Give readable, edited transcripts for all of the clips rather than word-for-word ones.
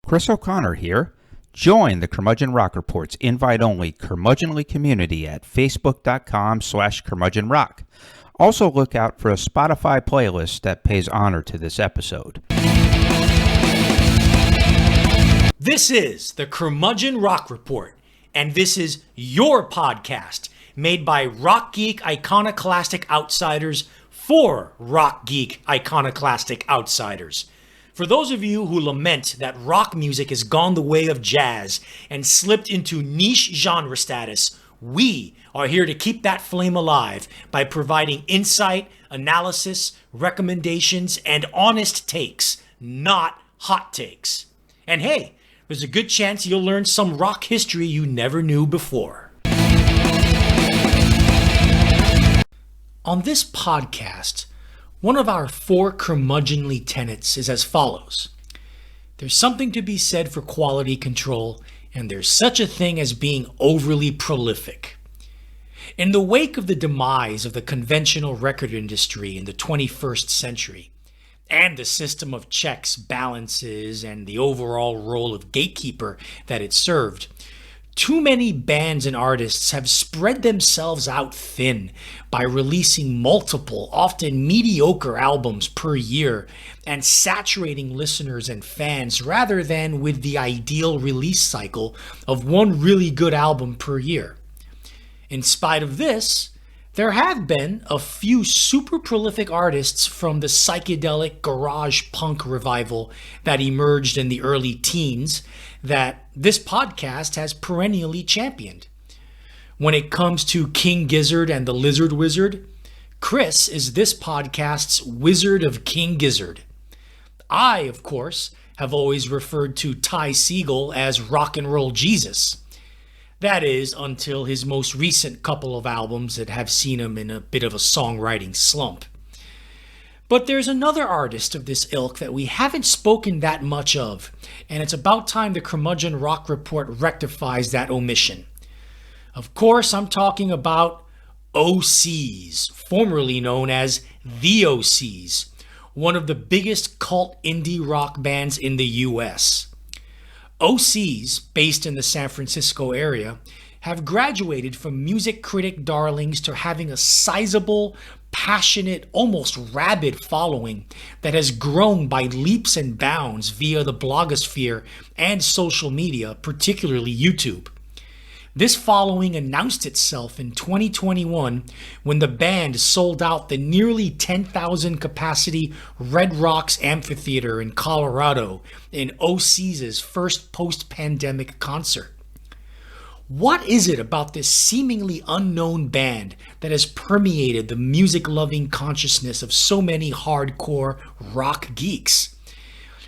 Chris O'Connor here. Join the Curmudgeon Rock Report's invite-only curmudgeonly community at facebook.com/curmudgeonrock. Also look out for a Spotify playlist that pays honor to this episode. This is the Curmudgeon Rock Report, and this is your podcast made by rock geek iconoclastic outsiders for rock geek iconoclastic outsiders. For those of you who lament that rock music has gone the way of jazz and slipped into niche genre status, we are here to keep that flame alive by providing insight, analysis, recommendations, and honest takes, not hot takes. And hey, there's a good chance you'll learn some rock history you never knew before. On this podcast, one of our 4 curmudgeonly tenets is as follows. There's something to be said for quality control, and there's such a thing as being overly prolific. In the wake of the demise of the conventional record industry in the 21st century, and the system of checks, balances, and the overall role of gatekeeper that it served, too many bands and artists have spread themselves out thin by releasing multiple, often mediocre albums per year and saturating listeners and fans rather than with the ideal release cycle of one really good album per year. In spite of this, there have been a few super prolific artists from the psychedelic garage punk revival that emerged in the early teens that this podcast has perennially championed. When it comes to King Gizzard and the Lizard Wizard, Chris is this podcast's Wizard of King Gizzard. I, of course, have always referred to Ty Segall as Rock and Roll Jesus. That is, until his most recent couple of albums that have seen him in a bit of a songwriting slump. But there's another artist of this ilk that we haven't spoken that much of, and it's about time the Curmudgeon Rock Report rectifies that omission. Of course, I'm talking about Osees, formerly known as the Osees, one of the biggest cult indie rock bands in the U.S. Osees, based in the San Francisco area, have graduated from music critic darlings to having a sizable, passionate, almost rabid following that has grown by leaps and bounds via the blogosphere and social media, particularly YouTube. This following announced itself in 2021 when the band sold out the nearly 10,000 capacity Red Rocks Amphitheater in Colorado in Osees' first post-pandemic concert. What is it about this seemingly unknown band that has permeated the music-loving consciousness of so many hardcore rock geeks?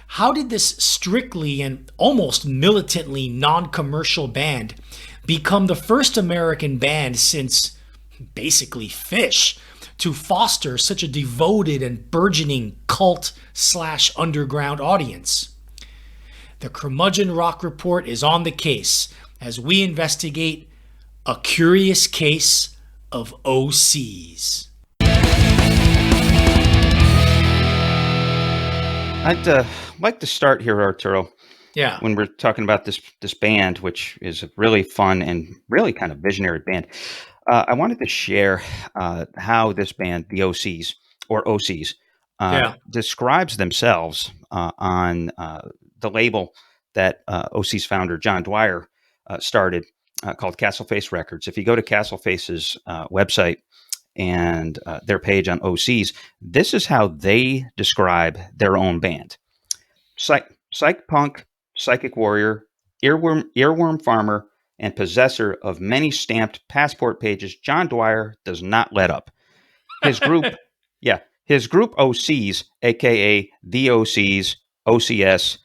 How did this strictly and almost militantly non-commercial band become the first American band since basically Phish to foster such a devoted and burgeoning cult/underground audience? The Curmudgeon Rock Report is on the case as we investigate a curious case of Osees. I'd like to start here, Arturo. Yeah. When we're talking about this band, which is a really fun and really kind of visionary band, I wanted to share how this band, the Osees, or Osees, describes themselves on the label that Osees founder John Dwyer started called Castleface Records. If you go to Castleface's website and their page on Osees, this is how they describe their own band. Psych punk, psychic warrior, earworm farmer, and possessor of many stamped passport pages, John Dwyer does not let up. His group, his group Osees, aka the Osees, OCS,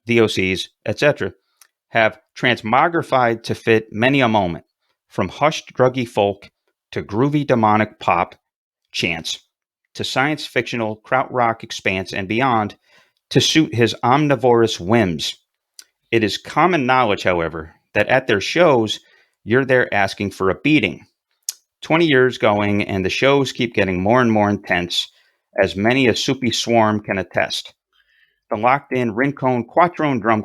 the Osees, etc., have transmogrified to fit many a moment, from hushed druggy folk to groovy demonic pop chants, to science fictional krautrock expanse and beyond, to suit his omnivorous whims. It is common knowledge, however, that at their shows, you're there asking for a beating. 20 years going, and the shows keep getting more and more intense, as many a soupy swarm can attest. The locked-in Rincon Quattrone drum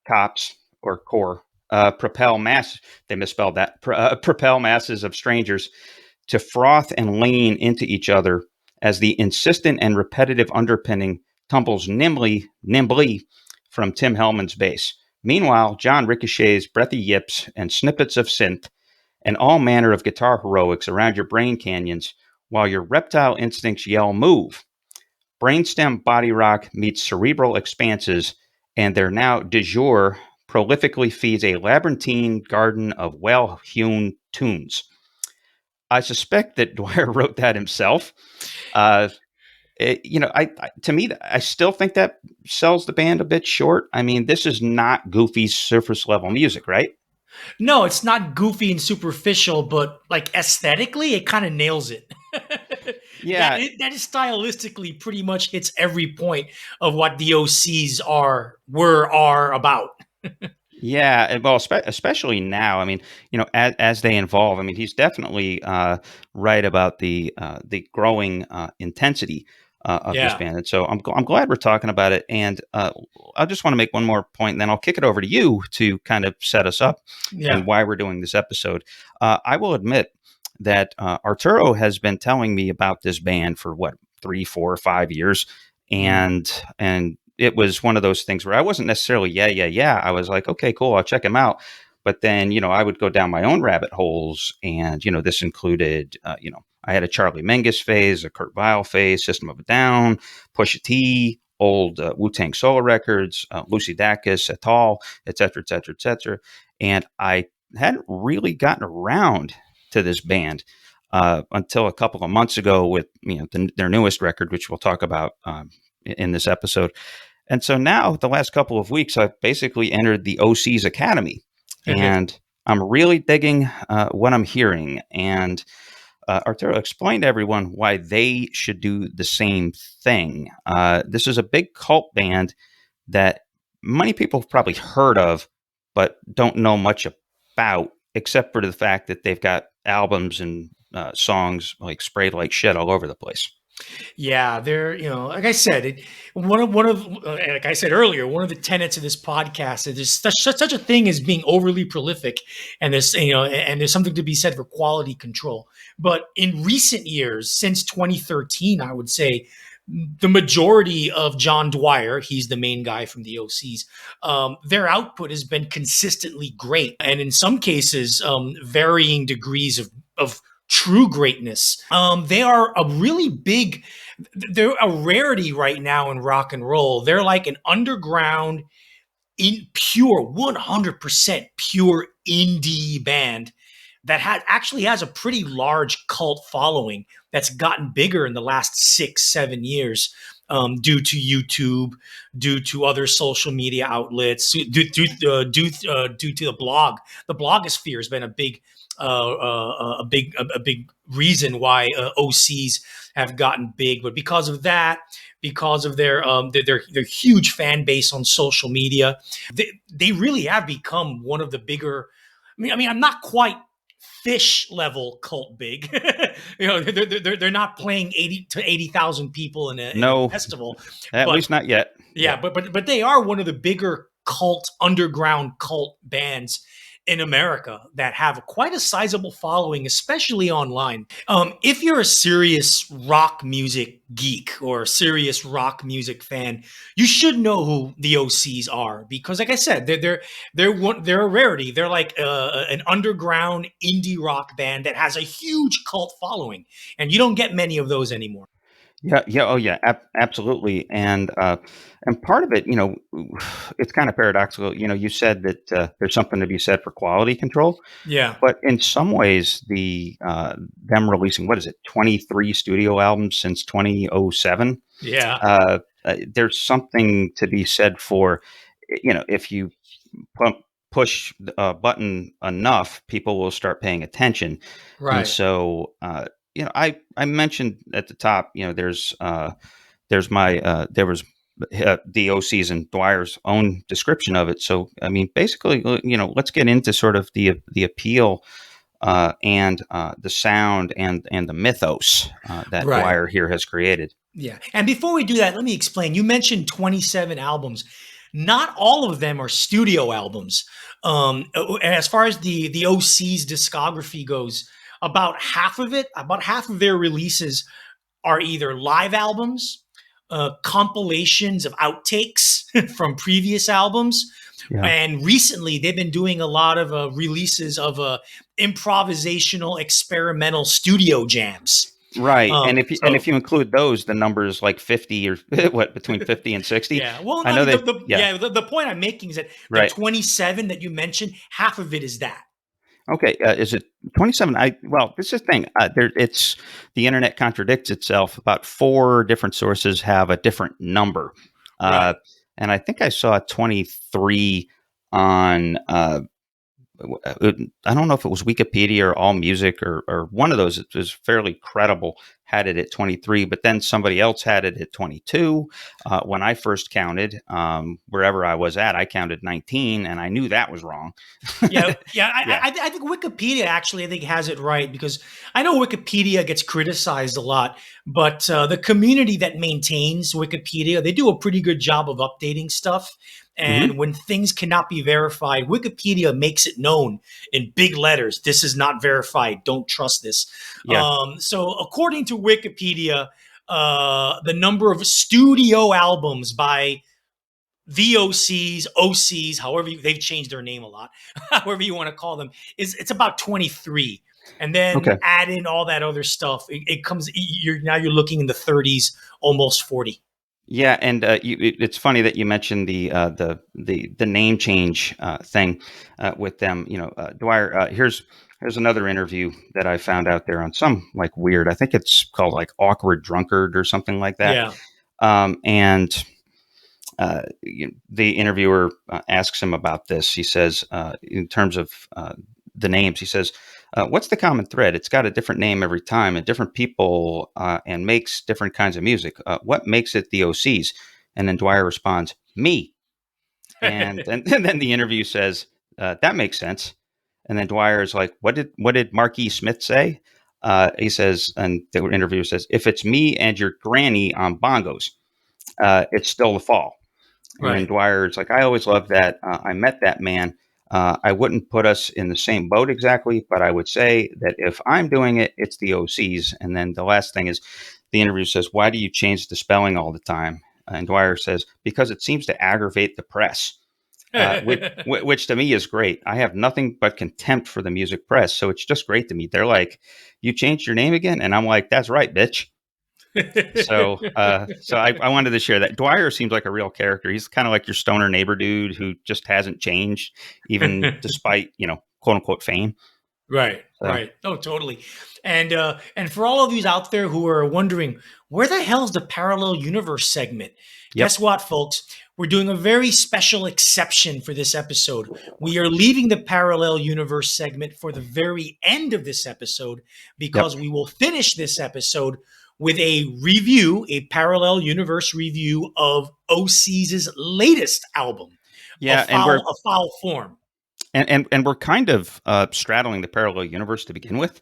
cops or core propel mass. They misspelled that. Propel masses of strangers to froth and lean into each other as the insistent and repetitive underpinning tumbles nimbly from Tim Hellman's bass. Meanwhile, John ricochets breathy yips and snippets of synth and all manner of guitar heroics around your brain canyons while your reptile instincts yell move. Brainstem body rock meets cerebral expanses, and their now de jour prolifically feeds a labyrinthine garden of well-hewn tunes. I suspect that Dwyer wrote that himself. To me, I still think that sells the band a bit short. I mean, this is not goofy surface level music, right? No, it's not goofy and superficial, but like aesthetically, it kind of nails it. Yeah. That is stylistically pretty much hits every point of what the Osees are about. Yeah, well, especially now. I mean, as they evolve. I mean, he's definitely right about the growing intensity of this band, and so I'm glad we're talking about it. And I just want to make one more point, and then I'll kick it over to you to kind of set us up and why we're doing this episode. I will admit that Arturo has been telling me about this band for 3, 4, 5 years, and it was one of those things where I wasn't necessarily, yeah. I was like, okay, cool, I'll check him out. But then, I would go down my own rabbit holes. And, this included, I had a Charlie Mingus phase, a Kurt Vile phase, System of a Down, Pusha T, old Wu-Tang solo records, Lucy Dacus, et al., et cetera, et cetera, et cetera. And I hadn't really gotten around to this band until a couple of months ago with, their newest record, which we'll talk about in this episode. And so now the last couple of weeks, I've basically entered the Osees Academy, and I'm really digging what I'm hearing. And Arturo, explain to everyone why they should do the same thing. This is a big cult band that many people have probably heard of, but don't know much about, except for the fact that they've got albums and songs like sprayed like shit all over the place. Yeah, they're, like I said, like I said earlier, one of the tenets of this podcast is there's such a thing as being overly prolific, and there's something to be said for quality control. But in recent years, since 2013, I would say the majority of John Dwyer, he's the main guy from the Osees, their output has been consistently great, and in some cases, varying degrees of true greatness. They are they're a rarity right now in rock and roll. They're like an underground, in pure 100% pure indie band that actually has a pretty large cult following that's gotten bigger in the last 6-7 years. Due to YouTube, due to other social media outlets, due to the blog. The blogosphere has been a big reason why Osees have gotten big. But because of that, because of their huge fan base on social media, they really have become one of the bigger. I mean, I'm not quite Fish level cult big. They're not playing 80,000 people in a festival. At least not yet. Yeah, but they are one of the bigger underground cult bands in America that have quite a sizable following, especially online. If you're a serious rock music geek or a serious rock music fan, you should know who the Osees are, because, like I said, they're a rarity. They're like an underground indie rock band that has a huge cult following, and you don't get many of those anymore. Yeah, absolutely. And part of it, it's kind of paradoxical. You said that there's something to be said for quality control. Yeah. But in some ways, them releasing, 23 studio albums since 2007. Yeah. There's something to be said for, if you push a button enough, people will start paying attention. Right. And so, I mentioned at the top, there was the Osees and Dwyer's own description of it. So, I mean, basically, let's get into sort of the appeal and the sound and the mythos that Dwyer here has created. Yeah. And before we do that, let me explain. You mentioned 27 albums. Not all of them are studio albums. And as far as the OC's discography goes, about half of their releases are either live albums, compilations of outtakes from previous albums. Yeah. And recently, they've been doing a lot of releases of improvisational, experimental studio jams. Right. And if you include those, the number is like 50 or what, between 50 and 60. Yeah. Well, I know the point I'm making is that the right. 27 that you mentioned, half of it is that. Okay. Is it 27? Well, this is the thing. It's the internet contradicts itself. About 4 different sources have a different number. Right. And I think I saw 23 on, I don't know if it was Wikipedia or AllMusic or one of those. It was fairly credible, had it at 23, but then somebody else had it at 22. When I first counted, wherever I was at, I counted 19, and I knew that was wrong. Yeah. I think Wikipedia actually, I think, has it right, because I know Wikipedia gets criticized a lot, but the community that maintains Wikipedia, they do a pretty good job of updating stuff. And when things cannot be verified, Wikipedia makes it known in big letters. This is not verified. Don't trust this. Yeah. So according to Wikipedia, the number of studio albums by the OCs, however they've changed their name a lot, however you want to call them, it's about 23. And then add in all that other stuff. It comes. You're looking in the 30s, almost 40. Yeah, and it's funny that you mentioned the name change thing with them. Dwyer. Here's another interview that I found out there on some like weird. I think it's called like Awkward Drunkard or something like that. Yeah. And the interviewer asks him about this. He says, in terms of the names, he says, what's the common thread? It's got a different name every time and different people and makes different kinds of music. What makes it the OCs? And then Dwyer responds, me. And then the interview says, that makes sense. And then Dwyer is like, what did Marquis Smith say? He says, and the interviewer says, if it's me and your granny on bongos, it's still the fall. Right. And Dwyer is like, I always loved that. I met that man. I wouldn't put us in the same boat exactly, but I would say that if I'm doing it, it's the OCs. And then the last thing is the interview says, why do you change the spelling all the time? And Dwyer says, because it seems to aggravate the press, which to me is great. I have nothing but contempt for the music press. So it's just great to me. They're like, you changed your name again? And I'm like, that's right, bitch. So I wanted to share that. Dwyer seems like a real character. He's kind of like your stoner neighbor dude who just hasn't changed, even despite, quote unquote fame. Right. So. Right. Oh, totally. And for all of you out there who are wondering, where the hell's the parallel universe segment? Yep. Guess what, folks? We're doing a very special exception for this episode. We are leaving the parallel universe segment for the very end of this episode because we will finish this episode with a parallel universe review of Osees' latest album, A Foul Form. And we're kind of straddling the parallel universe to begin with.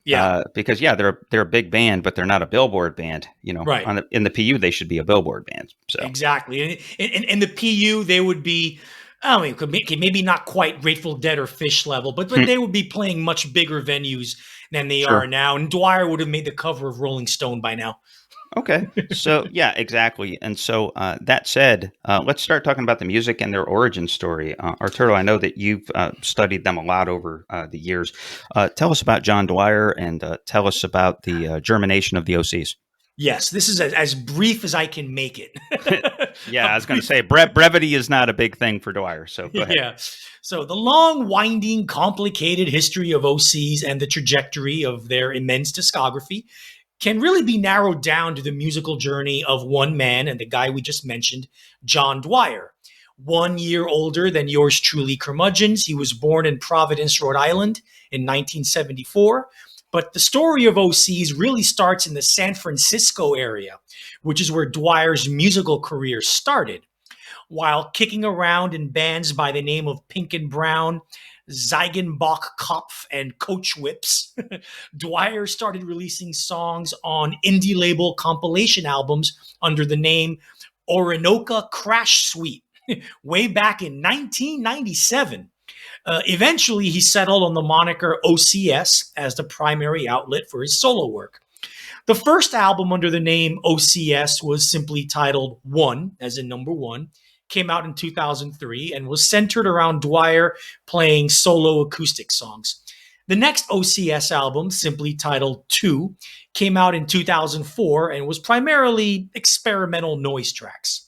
Yeah. Because they're a big band, but they're not a Billboard band. Right. In the PU, they should be a Billboard band. So exactly. In the PU, they would be, maybe not quite Grateful Dead or Fish level, but they would be playing much bigger venues than they are now. And Dwyer would have made the cover of Rolling Stone by now. Okay. So, yeah, exactly. And so that said, let's start talking about the music and their origin story. Arturo, I know that you've studied them a lot over the years. Tell us about John Dwyer and tell us about the germination of the Osees. Yes, this is as brief as I can make it. Yeah, I was going to say brevity is not a big thing for Dwyer, so go ahead. Yeah. So the long, winding, complicated history of Osees and the trajectory of their immense discography can really be narrowed down to the musical journey of one man and the guy we just mentioned, John Dwyer. 1 year older than yours truly, Curmudgeons. He was born in Providence, Rhode Island in 1974. But the story of Osees really starts in the San Francisco area, which is where Dwyer's musical career started. While kicking around in bands by the name of Pink and Brown, Ziegenbach Kopf, and Coach Whips, Dwyer started releasing songs on indie label compilation albums under the name Orinoco Crash Suite. way back in 1997. Eventually, he settled on the moniker OCS as the primary outlet for his solo work. The first album under the name OCS was simply titled One, as in number one, came out in 2003 and was centered around Dwyer playing solo acoustic songs. The next OCS album, simply titled Two, came out in 2004 and was primarily experimental noise tracks.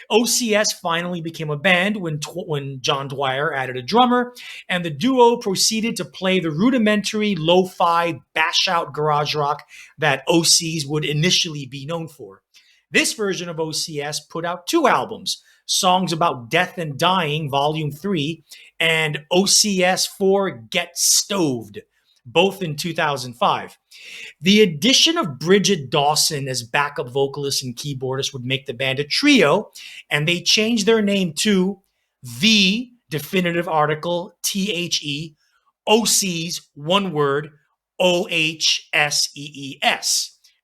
OCS finally became a band when John Dwyer added a drummer, and the duo proceeded to play the rudimentary lo-fi bash-out garage rock that Osees would initially be known for. This version of OCS put out 2 albums, Songs About Death and Dying, Volume 3, and OCS 4 Get Stoved, both in 2005. The addition of Bridget Dawson as backup vocalist and keyboardist would make the band a trio, and they changed their name to The Definitive Article, THE, Osees, one word, OHSEES.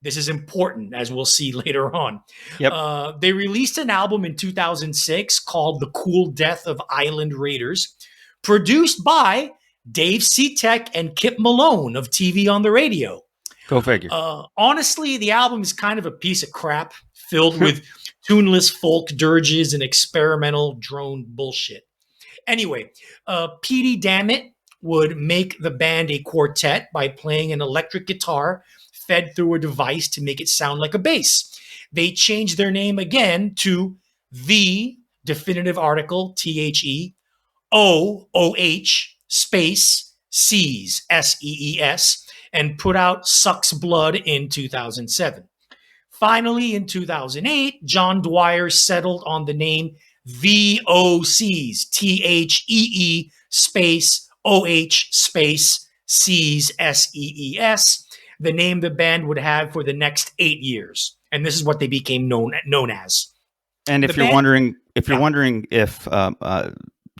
This is important, as we'll see later on. Yep. They released an album in 2006 called The Cool Death of Island Raiders, produced by Dave Seatek and Kip Malone of TV on the Radio. Go figure. Honestly, the album is kind of a piece of crap filled with tuneless folk dirges and experimental drone bullshit. Anyway, Petey Dammit would make the band a quartet by playing an electric guitar fed through a device to make it sound like a bass. They changed their name again to The Definitive Article, THE, OOH, space, Sees, SEES, and put out Sucks Blood in 2007. Finally, in 2008, John Dwyer settled on the name The Osees, THEE, space, OH, space, Sees, SEES, the name the band would have for the next 8 years. And this is what they became known as. And if you're wondering if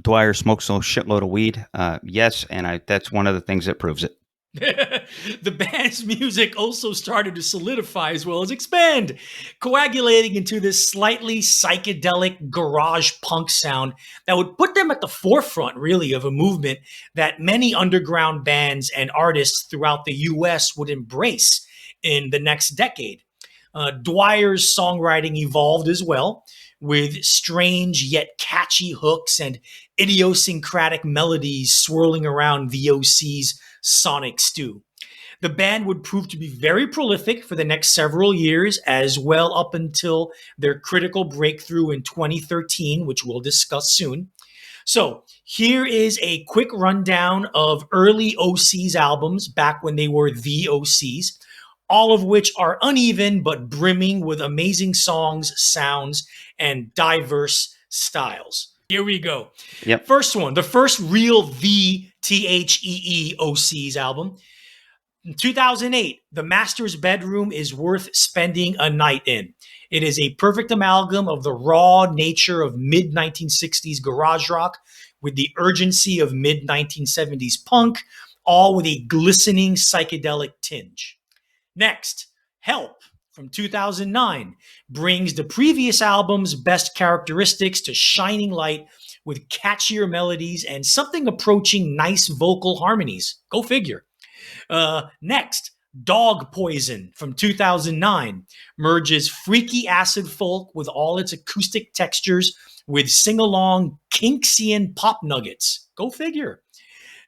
Dwyer smokes a shitload of weed, yes, and that's one of the things that proves it. The band's music also started to solidify as well as expand, coagulating into this slightly psychedelic garage punk sound that would put them at the forefront, really, of a movement that many underground bands and artists throughout the U.S. would embrace in the next decade. Dwyer's songwriting evolved as well, with strange yet catchy hooks and idiosyncratic melodies swirling around VOC's sonic stew. The band would prove to be very prolific for the next several years, as well up until their critical breakthrough in 2013, which we'll discuss soon. So here is a quick rundown of early Osees albums back when they were the Osees, all of which are uneven but brimming with amazing songs, sounds, and diverse styles. Here we go. Yep. First one, the first real THEE Osees album. In 2008, The Master's Bedroom is worth spending a night in. It is a perfect amalgam of the raw nature of mid-1960s garage rock with the urgency of mid-1970s punk, all with a glistening psychedelic tinge. Next, Help from 2009 brings the previous album's best characteristics to shining light with catchier melodies and something approaching nice vocal harmonies. Go figure. Next, Dog Poison from 2009 merges freaky acid folk with all its acoustic textures with sing-along Kinksian pop nuggets. Go figure.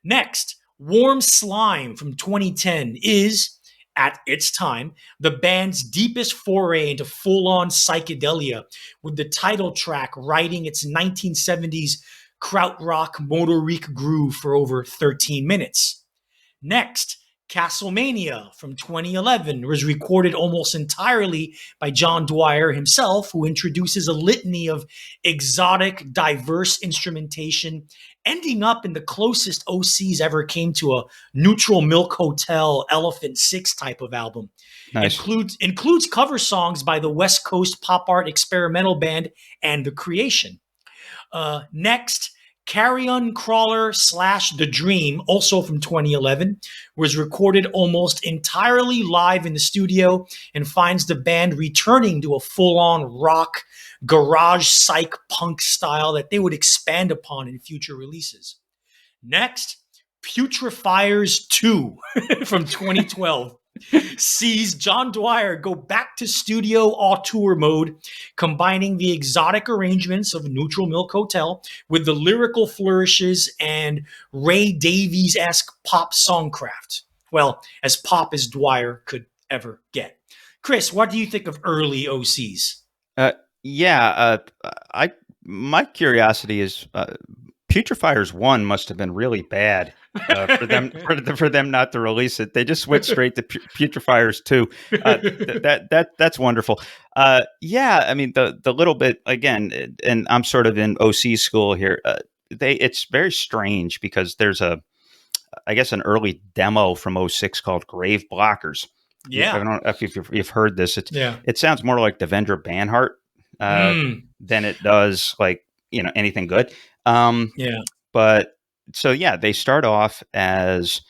Next, Warm Slime from 2010 is, at its time, the band's deepest foray into full-on psychedelia, with the title track riding its 1970s krautrock motorique groove for over 13 minutes. Next, Castlemania from 2011 was recorded almost entirely by John Dwyer himself, who introduces a litany of exotic, diverse instrumentation, ending up in the closest Osees ever came to a Neutral Milk Hotel Elephant Six type of album. Nice. Includes cover songs by the West Coast pop art experimental band And the Creation. Next, Carrion Crawler / The Dream, also from 2011, was recorded almost entirely live in the studio and finds the band returning to a full-on rock, garage psych punk style that they would expand upon in future releases. Next, Putrefiers 2 from 2012 sees John Dwyer go back to studio auteur mode, combining the exotic arrangements of Neutral Milk Hotel with the lyrical flourishes and Ray Davies-esque pop songcraft. Well, as pop as Dwyer could ever get. Chris, what do you think of early Osees? My curiosity is Putrefiers 1 must have been really bad for them not to release it. They just went straight to Putrefiers 2. That's wonderful. I mean the little bit again, and I'm sort of in OC school here. It's very strange because there's an early demo from 06 called Grave Blockers. Yeah, I don't know if you've heard this. It sounds more like Devendra Banhart than it does like anything good. But so they start off as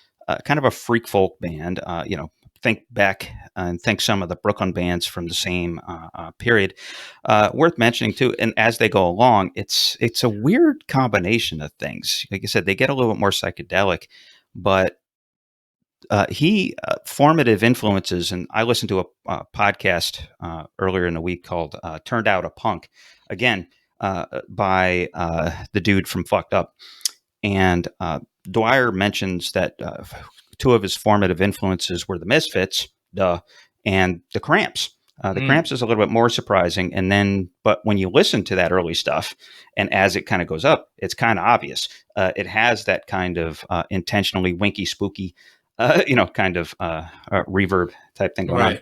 kind of a freak folk band. Think Beck and think some of the Brooklyn bands from the same period. Worth mentioning too. And as they go along, it's a weird combination of things. Like I said, they get a little bit more psychedelic, but formative influences. And I listened to a podcast earlier in the week called "Turned Out a Punk." Again. By the dude from Fucked Up. And Dwyer mentions that two of his formative influences were the Misfits, and the Cramps. The Cramps is a little bit more surprising. But when you listen to that early stuff, and as it kind of goes up, it's kind of obvious. It has that kind of intentionally winky, spooky, kind of reverb type thing going on.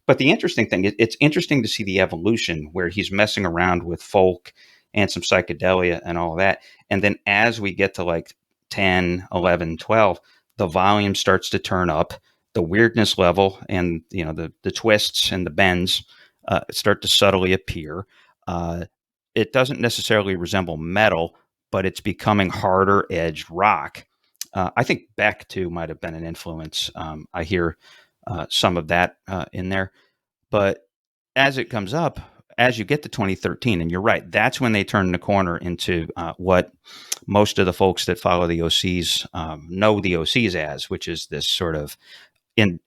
But the interesting thing, it's interesting to see the evolution where he's messing around with folk and some psychedelia and all that. And then as we get to like 10, 11, 12, the volume starts to turn up, the weirdness level and, the twists and the bends start to subtly appear. It doesn't necessarily resemble metal, but it's becoming harder edged rock. I think Beck, too, might have been an influence. I hear some of that in there. But as it comes up, as you get to 2013, and you're right, that's when they turn the corner into what most of the folks that follow the Osees know the Osees as, which is this sort of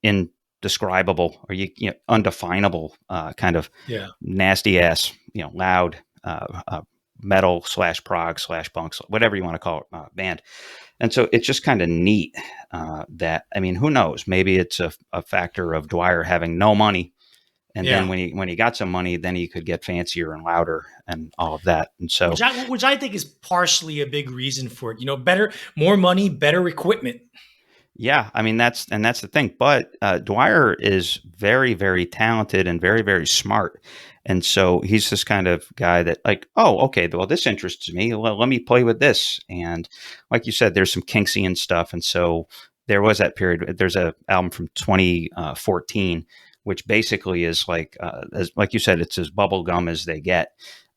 indescribable or undefinable kind of nasty ass, loud metal / prog / punk, whatever you want to call it, band. And so it's just kind of neat that, I mean, who knows? Maybe it's a factor of Dwyer having no money. And then when he got some money, then he could get fancier and louder and all of that. And so, which I think is partially a big reason for it. More money, better equipment. Yeah, I mean that's the thing. But Dwyer is very, very talented and very, very smart. And so he's this kind of guy that like, oh, okay, well, this interests me. Well, let me play with this. And like you said, there's some Kinksian stuff. And so there was that period. There's an album from 2014. Which basically is like you said, it's as bubblegum as they get,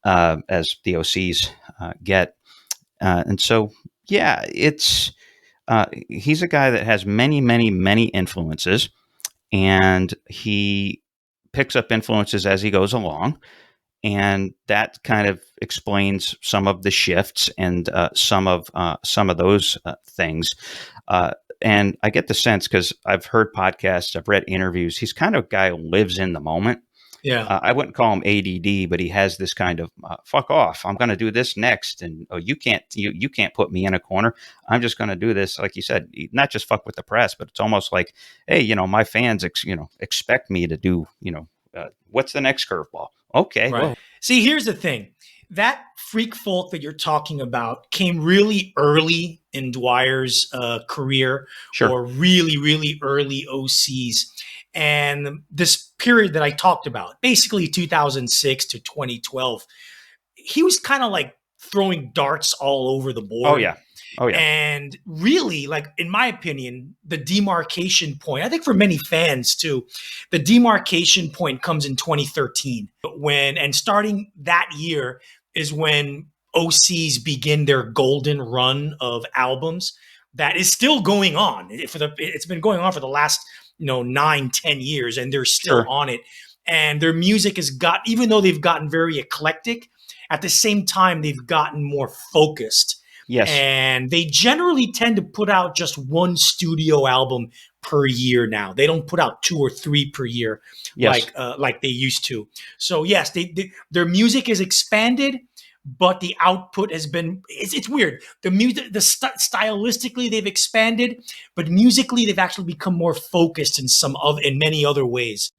as the Osees get. And so, it's he's a guy that has many, many, many influences, and he picks up influences as he goes along. And that kind of explains some of the shifts and some of those things. And I get the sense because I've heard podcasts, I've read interviews. He's kind of a guy who lives in the moment. Yeah. I wouldn't call him ADD, but he has this kind of fuck off. I'm going to do this next. And you can't put me in a corner. I'm just going to do this. Like you said, not just fuck with the press, but it's almost like, hey, my fans, expect me to do, what's the next curveball? Okay. Right. Well. See, here's the thing. That freak folk that you're talking about came really early in Dwyer's career, sure. Or really, really early Osees. And this period that I talked about, basically 2006 to 2012, he was kind of like throwing darts all over the board. Oh, yeah. And really, like, in my opinion, the demarcation point, I think for many fans too, the demarcation point comes in 2013 and starting that year is when Osees begin their golden run of albums that is still going on. It's been going on for the last 9-10 years, and they're still on it. And their music has even though they've gotten very eclectic, at the same time they've gotten more focused. Yes. And they generally tend to put out just one studio album per year now. They don't put out 2 or 3 per year like they used to. So yes, their music is expanded, but the output has been it's weird. The music, stylistically they've expanded, but musically they've actually become more focused in many other ways.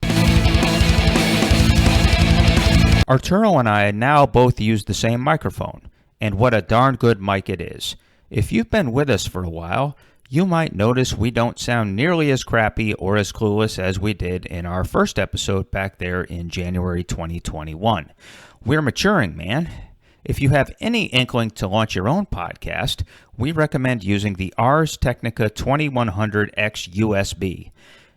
Arturo and I now both use the same microphone, and what a darn good mic it is. If you've been with us for a while, you might notice we don't sound nearly as crappy or as clueless as we did in our first episode back there in January 2021. We're maturing, man. If you have any inkling to launch your own podcast, we recommend using the Ars Technica 2100X USB.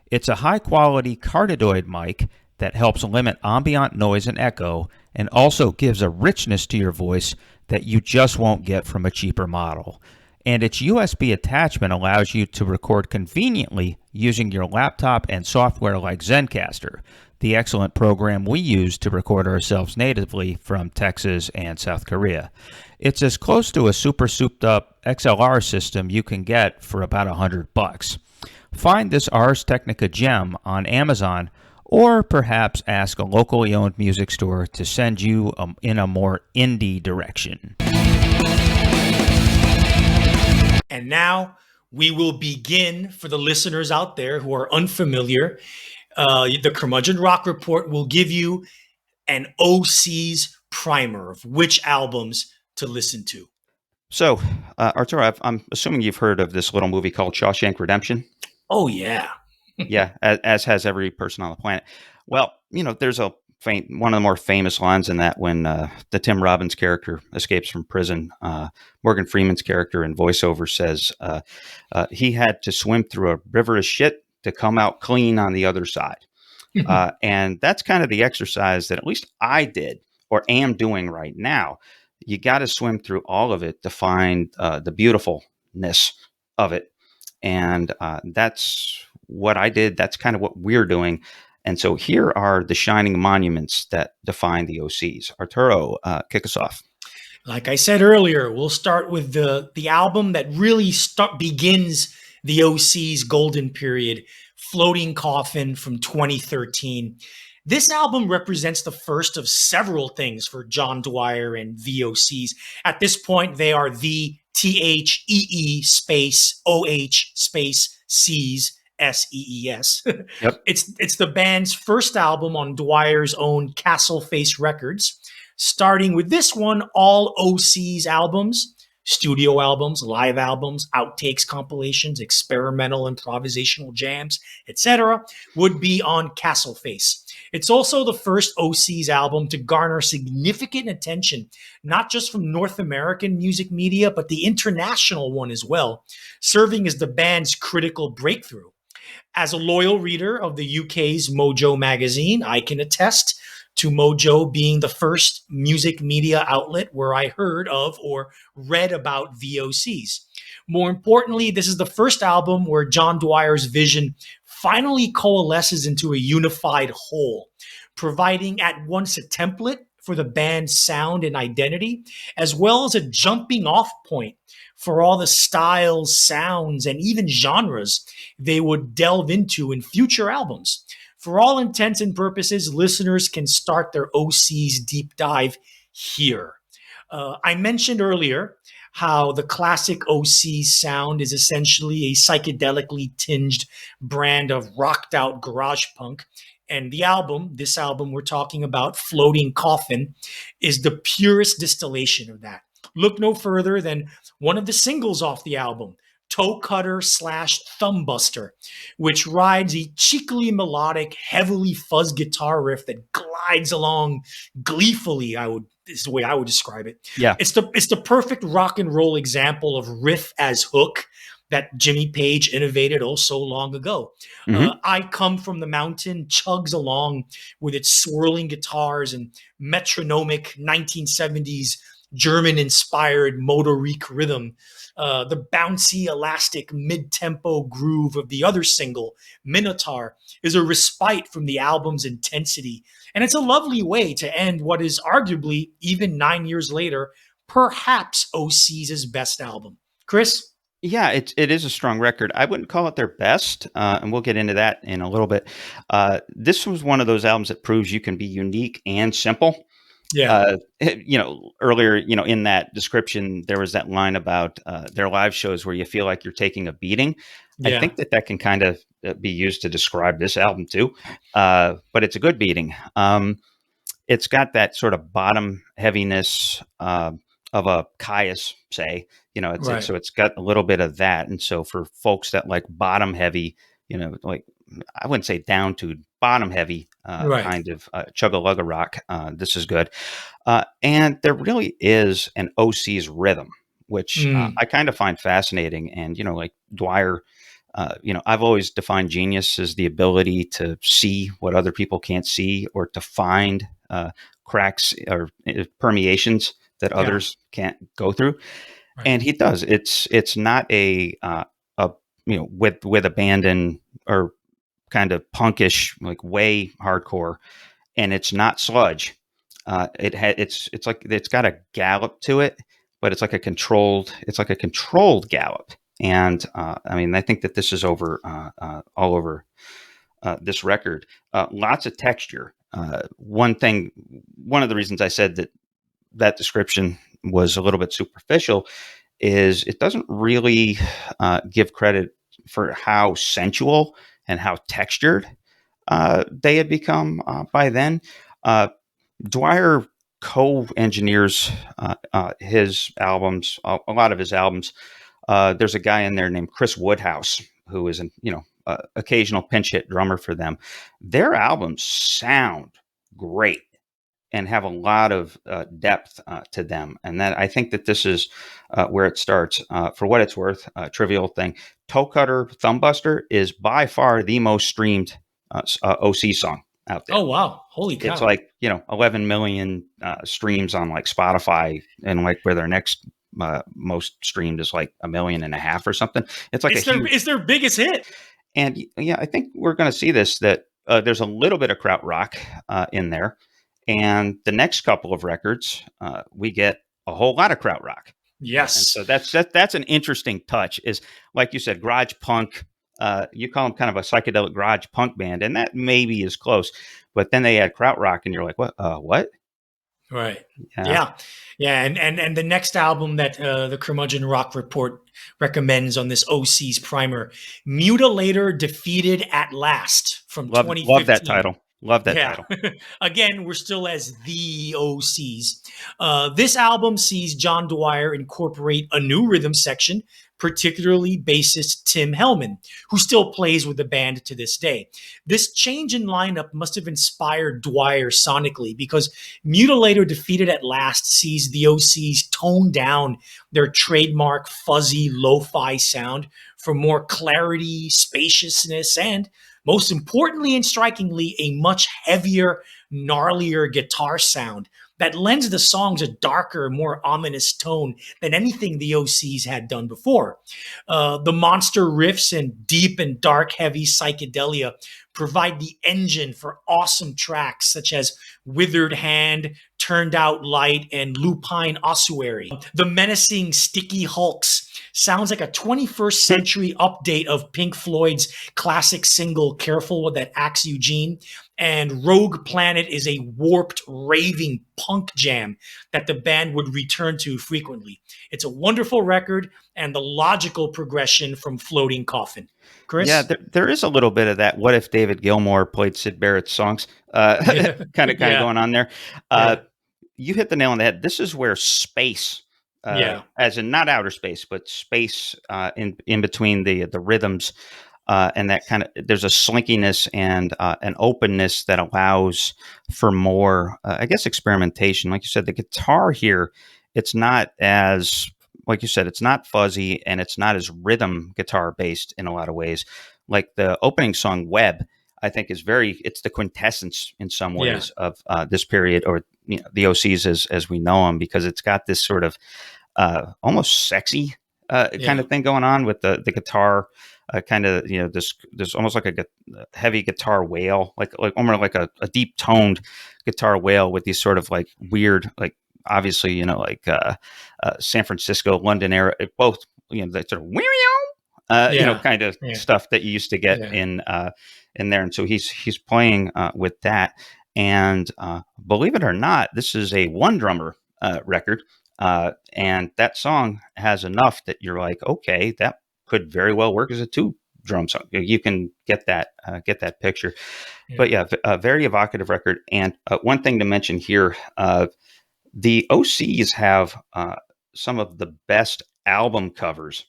It's a high-quality cardioid mic that helps limit ambient noise and echo, and also gives a richness to your voice that you just won't get from a cheaper model. And its USB attachment allows you to record conveniently using your laptop and software like Zencastr, the excellent program we use to record ourselves natively from Texas and South Korea. It's as close to a super souped up XLR system you can get for about $100. Find this Ars Technica gem on Amazon, or perhaps ask a locally owned music store to send you in a more indie direction. And now we will begin, for the listeners out there who are unfamiliar, the Curmudgeon Rock Report will give you an Osees primer of which albums to listen to. So, Arturo, I'm assuming you've heard of this little movie called Shawshank Redemption? Oh, yeah. Yeah, as has every person on the planet. Well, there's one of the more famous lines in that when the Tim Robbins character escapes from prison. Morgan Freeman's character in voiceover says he had to swim through a river of shit to come out clean on the other side. And that's kind of the exercise that at least I did or am doing right now. You got to swim through all of it to find the beautifulness of it. And that's what I did. That's kind of what we're doing. And so here are the shining monuments that define the Osees. Arturo, kick us off. Like I said earlier, we'll start with the album that really begins the Osees golden period, Floating Coffin from 2013. This album represents the first of several things for John Dwyer and the Osees. At this point, they are the THEE space OH space C's SEES. Yep. It's the band's first album on Dwyer's own Castle Face Records, starting with this one, all Osees albums, studio albums, live albums, outtakes compilations, experimental improvisational jams, etc., would be on Castle Face. It's also the first Osees album to garner significant attention, not just from North American music media, but the international one as well, serving as the band's critical breakthrough. As a loyal reader of the UK's Mojo magazine, I can attest to Mojo being the first music media outlet where I heard of or read about the Osees. More importantly, this is the first album where John Dwyer's vision finally coalesces into a unified whole, providing at once a template for the band's sound and identity, as well as a jumping off point for all the styles, sounds, and even genres they would delve into in future albums. For all intents and purposes, listeners can start their Osees deep dive here. I mentioned earlier how the classic Osees sound is essentially a psychedelically tinged brand of rocked out garage punk. And this album we're talking about, Floating Coffin, is the purest distillation of that. Look no further than one of the singles off the album, Toe Cutter / Thumbbuster, which rides a cheekily melodic, heavily fuzzed guitar riff that glides along gleefully, is the way I would describe it. Yeah. It's the perfect rock and roll example of riff as hook that Jimmy Page innovated so long ago. Mm-hmm. I Come From the Mountain chugs along with its swirling guitars and metronomic 1970s German-inspired motorique rhythm, the bouncy, elastic, mid-tempo groove of the other single, Minotaur, is a respite from the album's intensity. And it's a lovely way to end what is arguably, even 9 years later, perhaps Osees' best album. Chris? Yeah, it is a strong record. I wouldn't call it their best, and we'll get into that in a little bit. This was one of those albums that proves you can be unique and simple. Yeah. Earlier, in that description, there was that line about their live shows where you feel like you're taking a beating. I think that can kind of be used to describe this album too, but it's a good beating. It's got that sort of bottom heaviness of a Caius, say. Right. So it's got a little bit of that. And so for folks that like bottom heavy, like I wouldn't say down to bottom heavy Right. kind of chugga-lugga rock, this is good. And there really is an Osees rhythm, which I kind of find fascinating. And, like Dwyer, I've always defined genius as the ability to see what other people can't see, or to find cracks or permeations that others can't go through. Right. And he does. It's not a with abandon or kind of punkish, like way hardcore, and it's not sludge. It's like it's got a gallop to it, but it's like a controlled gallop. And I think that this is over all over this record. Lots of texture. One of the reasons I said that description was a little bit superficial is it doesn't really give credit for how sensual and how textured they had become by then. Dwyer co-engineers his albums, a lot of his albums. There's a guy in there named Chris Woodhouse who is an occasional pinch hit drummer for them. Their albums sound great and have a lot of depth to them. And that I think that this is where it starts. For what it's worth, trivial thing, Toe Cutter Thumbbuster is by far the most streamed OC song out there. Oh, wow. Holy cow. It's like, 11 million streams on like Spotify, and like where their next most streamed is like 1.5 million or something. It's like it's their biggest hit. And yeah, I think we're going to see this, that there's a little bit of krautrock in there. And the next couple of records, we get a whole lot of krautrock. Yes. And so that's an interesting touch. Is like you said, garage punk. You call them kind of a psychedelic garage punk band, and that maybe is close. But then they add krautrock, and you're like, what? What? Right. Yeah. And the next album that the Curmudgeon Rock Report recommends on this OC's primer, Mutilator Defeated at Last from 2015. Love that title. Love that title. Again, we're still as the OCs. This album sees John Dwyer incorporate a new rhythm section, particularly bassist Tim Hellman, who still plays with the band to this day. This change in lineup must have inspired Dwyer sonically, because Mutilator Defeated at Last sees the OCs tone down their trademark fuzzy lo-fi sound for more clarity, spaciousness, and most importantly and strikingly, a much heavier, gnarlier guitar sound that lends the songs a darker, more ominous tone than anything the OCs had done before. The monster riffs and deep and dark, heavy psychedelia provide the engine for awesome tracks such as Withered Hand, Turned Out Light, and Lupine Ossuary. The menacing Sticky Hulks sounds like a 21st century update of Pink Floyd's classic single, Careful What That Axe Eugene. And Rogue Planet is a warped, raving punk jam that the band would return to frequently. It's a wonderful record and the logical progression from Floating Coffin. Chris? Yeah, there is a little bit of that. What if David Gilmour played Syd Barrett's songs? Kind of going on there. You hit the nail on the head. This is where space, as in not outer space, but space in between the rhythms, and that kind of, there's a slinkiness and an openness that allows for more, I guess, experimentation. Like you said, the guitar here, it's not as, like you said, it's not fuzzy, and it's not as rhythm guitar based in a lot of ways. Like the opening song, Web, I think is it's the quintessence in some ways of this period, or the Osees as we know them, because it's got this sort of almost sexy kind of thing going on with the guitar, kind of this almost like a heavy guitar wail, like almost like a deep toned guitar wail with these sort of like weird, like obviously like San Francisco, London era, both that sort of kind of stuff that you used to get in there, and so he's playing with that, and believe it or not, this is a one drummer record. And that song has enough that you're like, okay, that could very well work as a two drum song. You can get that picture. But a very evocative record. And one thing to mention here, the Osees have some of the best album covers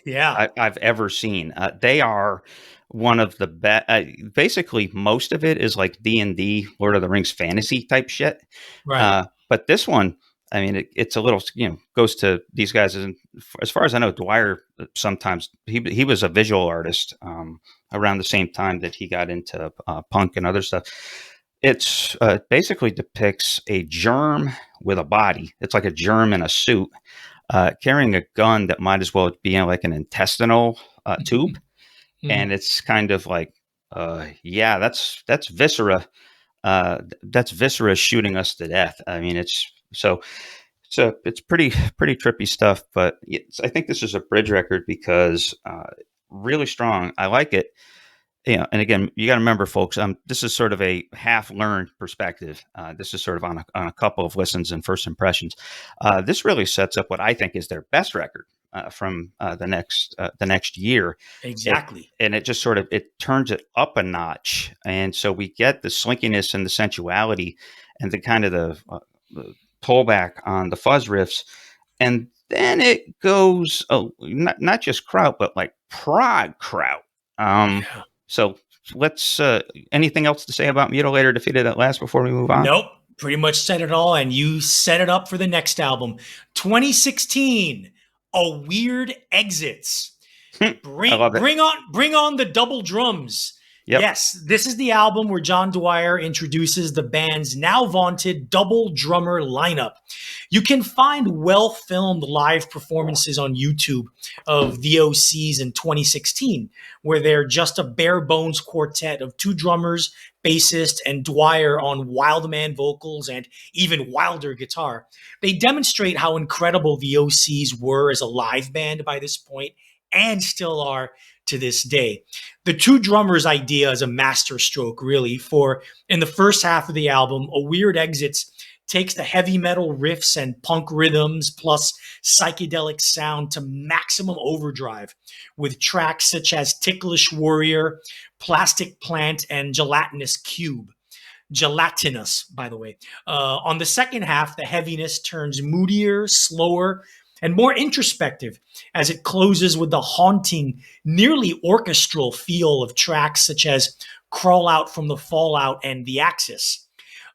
I've ever seen. They are one of the best. Basically, most of it is like D&D, Lord of the Rings fantasy type shit. Right. But this one, I mean, it's a little, goes to these guys. As far as I know, Dwyer, sometimes he was a visual artist around the same time that he got into punk and other stuff. It's basically depicts a germ with a body. It's like a germ in a suit carrying a gun that might as well be in like an intestinal tube. And it's kind of like, that's viscera. That's viscera shooting us to death. I mean, it's pretty trippy stuff, but I think this is a bridge record because really strong. I like it. And again, you got to remember, folks, this is sort of a half-learned perspective. This is sort of on a couple of listens and first impressions. This really sets up what I think is their best record from the next year. Exactly. And it just sort of, it turns it up a notch. And so we get the slinkiness and the sensuality and the kind of the pullback on the fuzz riffs. And then it goes, not just kraut, but like prog kraut. So let's, anything else to say about Mutilator Defeated at Last before we move on? Nope. Pretty much said it all. And you set it up for the next album. 2016, A Weird Exits. Bring on the double drums. Yep. Yes, this is the album where John Dwyer introduces the band's now vaunted double drummer lineup. You can find well-filmed live performances on YouTube of the Osees in 2016, where they're just a bare-bones quartet of two drummers, bassist, and Dwyer on Wildman vocals and even wilder guitar. They demonstrate how incredible the Osees were as a live band by this point, and still are to this day. The two drummers idea is a masterstroke, really, for in the first half of the album, A Weird Exits takes the heavy metal riffs and punk rhythms plus psychedelic sound to maximum overdrive with tracks such as Ticklish Warrior, Plastic Plant, and Gelatinous Cube. Gelatinous, by the way. On the second half, the heaviness turns moodier, slower, and more introspective as it closes with the haunting, nearly orchestral feel of tracks such as Crawl Out from the Fallout and The Axis.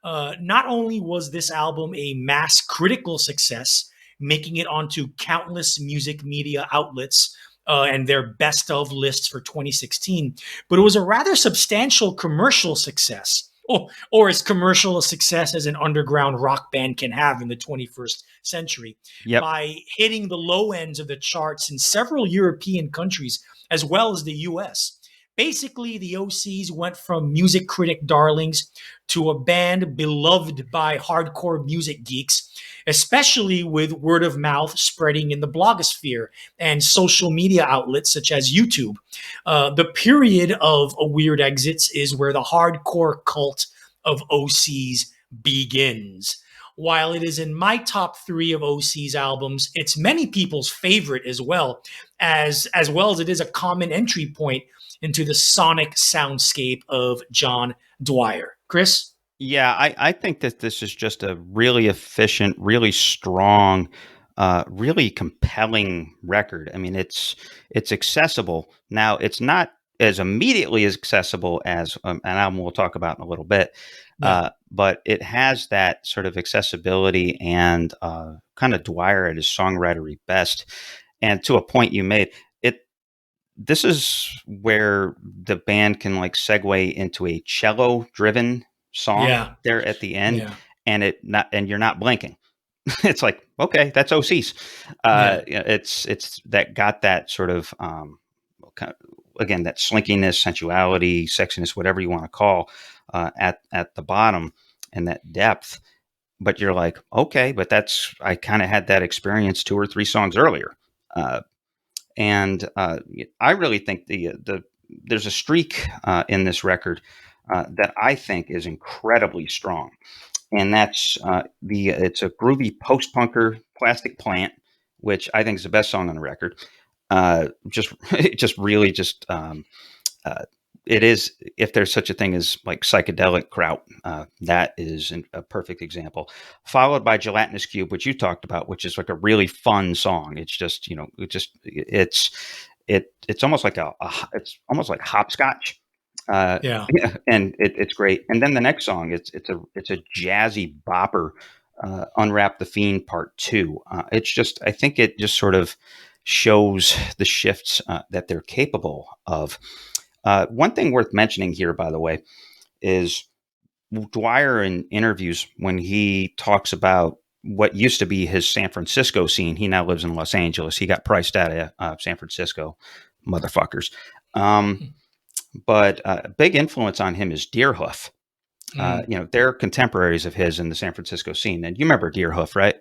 Not only was this album a mass critical success, making it onto countless music media outlets and their best of lists for 2016, but it was a rather substantial commercial success. Or as commercial a success as an underground rock band can have in the 21st century, by hitting the low ends of the charts in several European countries, as well as the US. Basically, the Osees went from music critic darlings to a band beloved by hardcore music geeks, especially with word of mouth spreading in the blogosphere and social media outlets such as YouTube. The period of A Weird Exits is where the hardcore cult of Osees begins. While it is in my top 3 of Osees albums, it's many people's favorite as well as it is a common entry point into the sonic soundscape of John Dwyer. Chris? Yeah, I think that this is just a really efficient, really strong, really compelling record. I mean, it's accessible. Now, it's not as immediately as accessible as an album we'll talk about in a little bit, but it has that sort of accessibility and kind of Dwyer at his songwritery best. And to a point you made, this is where the band can like segue into a cello driven song there at the end, and you're not blinking. It's like, okay, that's Osees. It's that got that sort of, kind of, again, that slinkiness, sensuality, sexiness, whatever you want to call, at the bottom, and that depth. But you're like, okay, but I kind of had that experience 2 or 3 songs earlier. And I really think there's a streak in this record that I think is incredibly strong, and that's it's a groovy post-punker, Plastic Plant, which I think is the best song on the record. It is, if there's such a thing as like psychedelic kraut, that is a perfect example. Followed by Gelatinous Cube, which you talked about, which is like a really fun song. It's just, it's almost like it's almost like hopscotch. And it's great. And then the next song, it's a jazzy bopper, Unwrap the Fiend Part 2. I think it just sort of shows the shifts that they're capable of. One thing worth mentioning here, by the way, is Dwyer in interviews, when he talks about what used to be his San Francisco scene. He now lives in Los Angeles. He got priced out of San Francisco, motherfuckers. But a big influence on him is Deerhoof. They're contemporaries of his in the San Francisco scene. And you remember Deerhoof, right?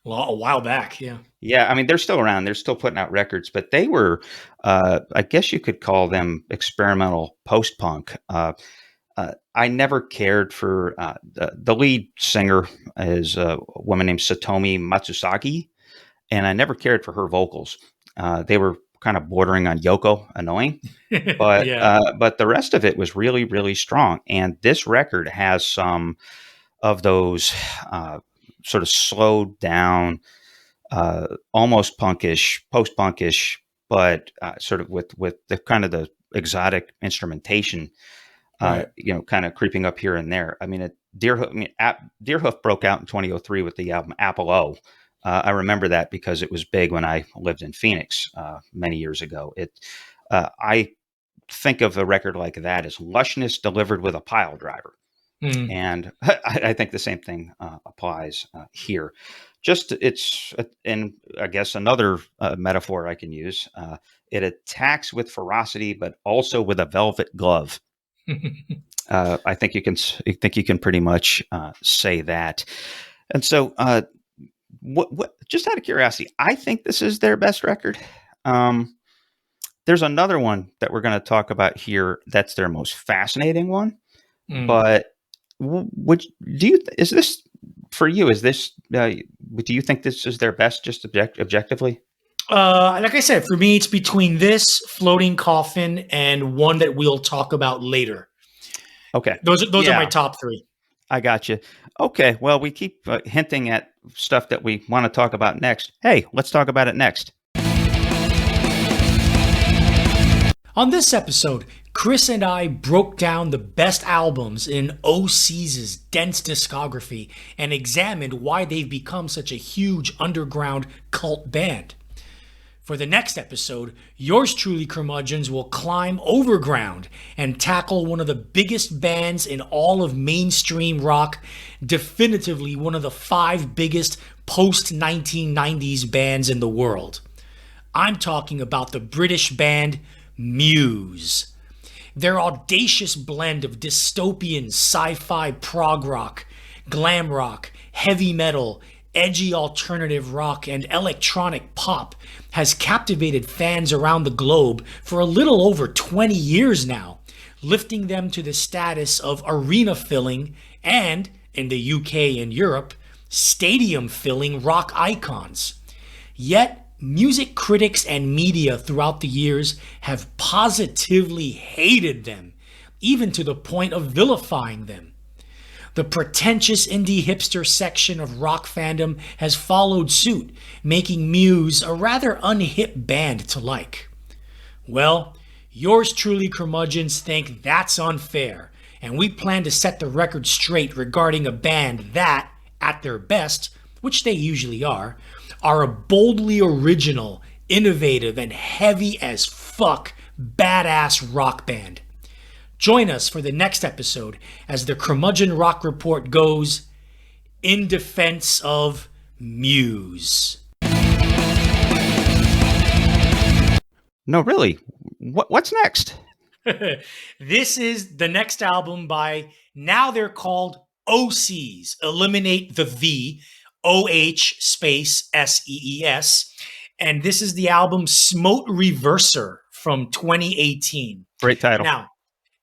Well, a while back, yeah. Yeah, I mean, they're still around. They're still putting out records, but they were, I guess you could call them experimental post-punk. I never cared for the lead singer is a woman named Satomi Matsusagi, and I never cared for her vocals. They were kind of bordering on Yoko annoying, but the rest of it was really, really strong. And this record has some of those sort of slowed down, almost punkish, post-punkish, but sort of with the kind of the exotic instrumentation, kind of creeping up here and there. I mean, Deerhoof broke out in 2003 with the album Apollo. I remember that because it was big when I lived in Phoenix many years ago. I think of a record like that as lushness delivered with a pile driver. And I think the same thing applies here. And I guess another metaphor I can use, it attacks with ferocity, but also with a velvet glove. I think you can pretty much say that. And so, what? Just out of curiosity, I think this is their best record. There's another one that we're going to talk about here that's their most fascinating one, but. Is this for you? Do you think this is their best, just objectively? Like I said, for me, it's between this, Floating Coffin, and one that we'll talk about later. Okay. Those are my top 3. I got you. Okay. Well, we keep hinting at stuff that we want to talk about next. Hey, let's talk about it next. On this episode, Chris and I broke down the best albums in Osees' dense discography and examined why they've become such a huge underground cult band. For the next episode, yours truly, Curmudgeons, will climb overground and tackle one of the biggest bands in all of mainstream rock, definitively one of the 5 biggest post-1990s bands in the world. I'm talking about the British band Muse. Their audacious blend of dystopian sci-fi prog rock, glam rock, heavy metal, edgy alternative rock, and electronic pop has captivated fans around the globe for a little over 20 years now, lifting them to the status of arena-filling and, in the UK and Europe, stadium-filling rock icons. Yet, music critics and media throughout the years have positively hated them, even to the point of vilifying them. The pretentious indie hipster section of rock fandom has followed suit, making Muse a rather unhip band to like. Well, yours truly, Curmudgeons, think that's unfair, and we plan to set the record straight regarding a band that, at their best, which they usually are a boldly original, innovative, and heavy as fuck badass rock band. Join us for the next episode as the Curmudgeon Rock Report goes in defense of Muse. No, really. What's next? This is the next album by, now they're called Osees. Eliminate the V, OH space SEES. And this is the album Smote Reverser from 2018. Great title. Now,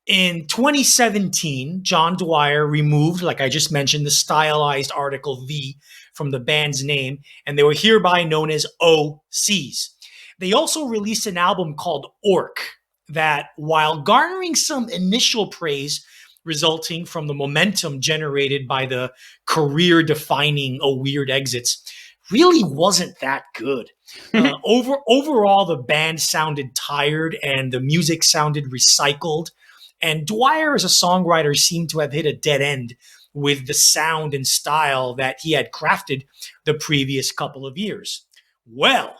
in 2017, John Dwyer removed, like I just mentioned, the stylized article V from the band's name, and they were hereby known as Osees. They also released an album called Orc that, while garnering some initial praise resulting from the momentum generated by the career-defining A Weird Exits, really wasn't that good. Overall, the band sounded tired and the music sounded recycled. And Dwyer, as a songwriter, seemed to have hit a dead end with the sound and style that he had crafted the previous couple of years. Well,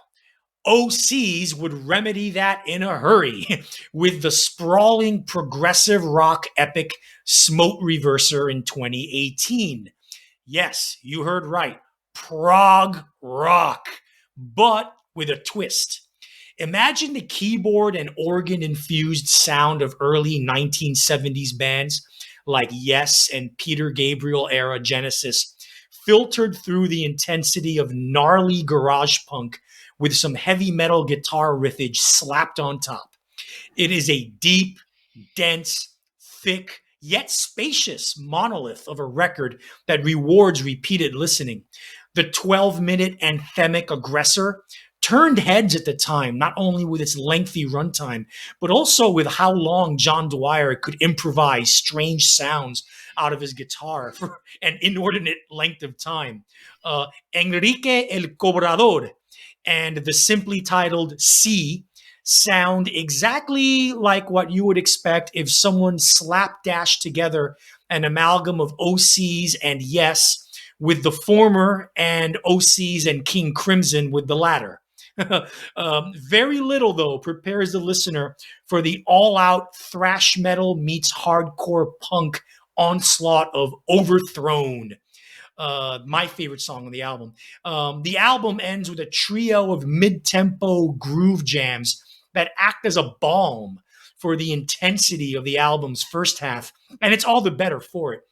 Osees would remedy that in a hurry with the sprawling progressive rock epic Smote Reverser in 2018. Yes, you heard right. Prog rock, but with a twist. Imagine the keyboard and organ-infused sound of early 1970s bands like Yes and Peter Gabriel-era Genesis, filtered through the intensity of gnarly garage punk with some heavy metal guitar riffage slapped on top. It is a deep, dense, thick, yet spacious monolith of a record that rewards repeated listening. The 12-minute anthemic Aggressor turned heads at the time, not only with its lengthy runtime, but also with how long John Dwyer could improvise strange sounds out of his guitar for an inordinate length of time. Enrique el Cobrador and the simply titled C sound exactly like what you would expect if someone slapdashed together an amalgam of Osees and Yes with the former and Osees and King Crimson with the latter. Very little, though, prepares the listener for the all-out thrash metal meets hardcore punk onslaught of Overthrown. My favorite song on the album. The album ends with a trio of mid-tempo groove jams that act as a balm for the intensity of the album's first half, and it's all the better for it.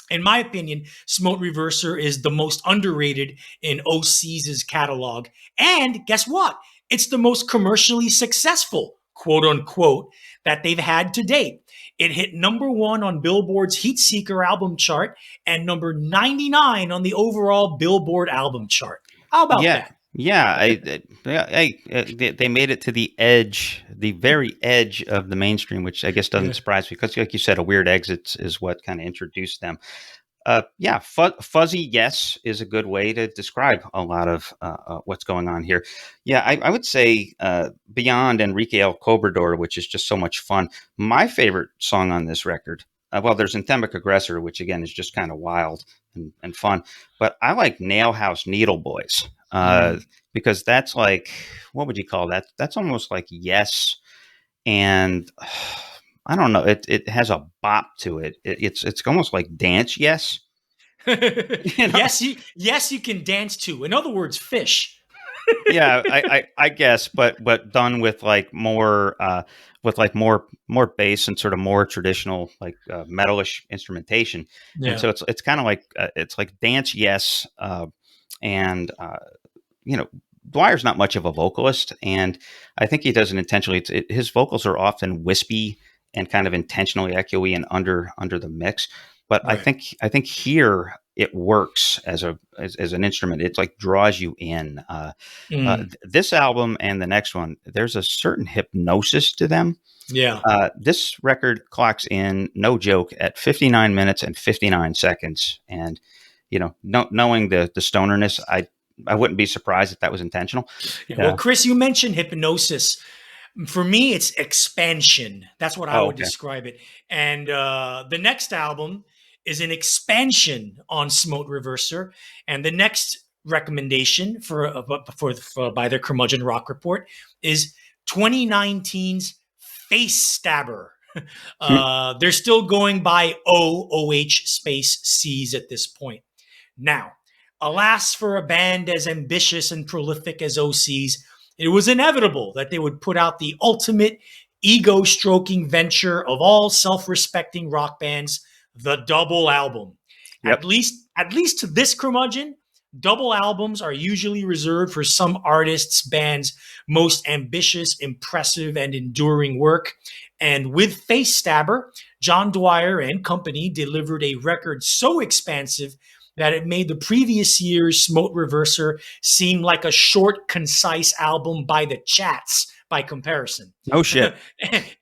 In my opinion, Smote Reverser is the most underrated in Osees' catalog. And guess what? It's the most commercially successful, quote unquote, that they've had to date. It hit number 1 on Billboard's Heatseeker album chart and number 99 on the overall Billboard album chart. How about that? Yeah, they made it to the edge, the very edge of the mainstream, which I guess doesn't surprise me because, like you said, A Weird Exits is what kind of introduced them. Fuzzy Yes is a good way to describe a lot of what's going on here. Yeah, I would say beyond Enrique El Cobrador, which is just so much fun, my favorite song on this record, well, there's Anthemic Aggressor, which again is just kind of wild and fun, but I like Nailhouse Needle Boys. Because that's like, what would you call that? That's almost like Yes, and I don't know. It has a bop to it. It's almost like dance Yes. You know? Yes, you can dance to. In other words, fish. Yeah, I guess, but done with like more more bass and sort of more traditional like metalish instrumentation. Yeah. And so it's kind of like it's like dance Yes, and Dwyer's not much of a vocalist, and I think he does it intentionally. His vocals are often wispy and kind of intentionally echoey and under the mix. But right. I think here it works as an instrument. It like draws you in. This album and the next one, there's a certain hypnosis to them. Yeah. This record clocks in, no joke, at 59 minutes and 59 seconds. And knowing the stonerness, I wouldn't be surprised if that was intentional. Yeah. Well, Chris, you mentioned hypnosis. For me, it's expansion. That's what I would describe it. And the next album is an expansion on Smote Reverser. And the next recommendation by the Curmudgeon Rock Report is 2019's Face Stabber. They're still going by OOH space C's at this point. Now, alas for a band as ambitious and prolific as Osees, it was inevitable that they would put out the ultimate ego-stroking venture of all self-respecting rock bands, the double album. Yep. At least to this curmudgeon, double albums are usually reserved for some artists' bands' most ambitious, impressive, and enduring work. And with Face Stabber, John Dwyer and company delivered a record so expansive that it made the previous year's Smote Reverser seem like a short, concise album by the Chats by comparison. No shit.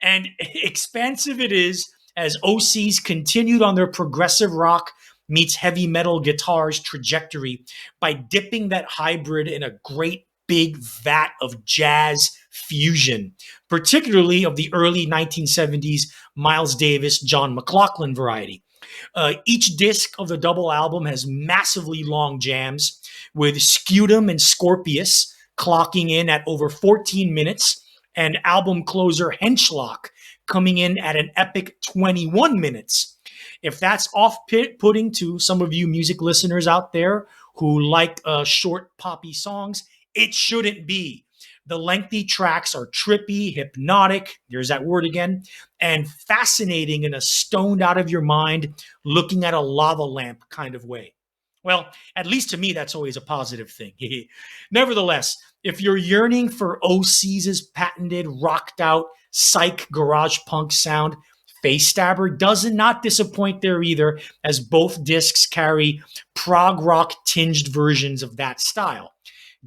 And expansive it is as Osees continued on their progressive rock meets heavy metal guitars trajectory by dipping that hybrid in a great big vat of jazz fusion, particularly of the early 1970s Miles Davis, John McLaughlin variety. Each disc of the double album has massively long jams, with Scutum and Scorpius clocking in at over 14 minutes, and album closer Henchlock coming in at an epic 21 minutes. If that's off-putting to some of you music listeners out there who like short poppy songs, it shouldn't be. The lengthy tracks are trippy, hypnotic, there's that word again, and fascinating in a stoned out of your mind, looking at a lava lamp kind of way. Well, at least to me, that's always a positive thing. Nevertheless, if you're yearning for Osees' patented, rocked out, psych garage punk sound, Face Stabber does not disappoint there either, as both discs carry prog rock tinged versions of that style.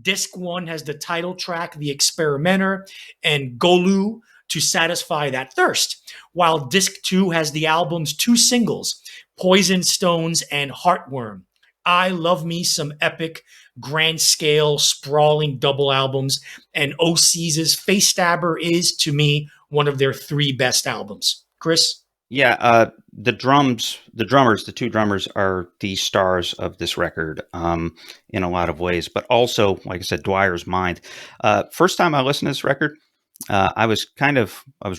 Disc 1 has the title track, The Experimenter, and Golu to satisfy that thirst, while Disc 2 has the album's two singles, Poison Stones and Heartworm. I love me some epic, grand scale, sprawling double albums, and Osees' Face Stabber is, to me, one of their three best albums. Chris? Yeah, the two drummers are the stars of this record in a lot of ways, but also, like I said, Dwyer's mind. First time I listened to this record, I was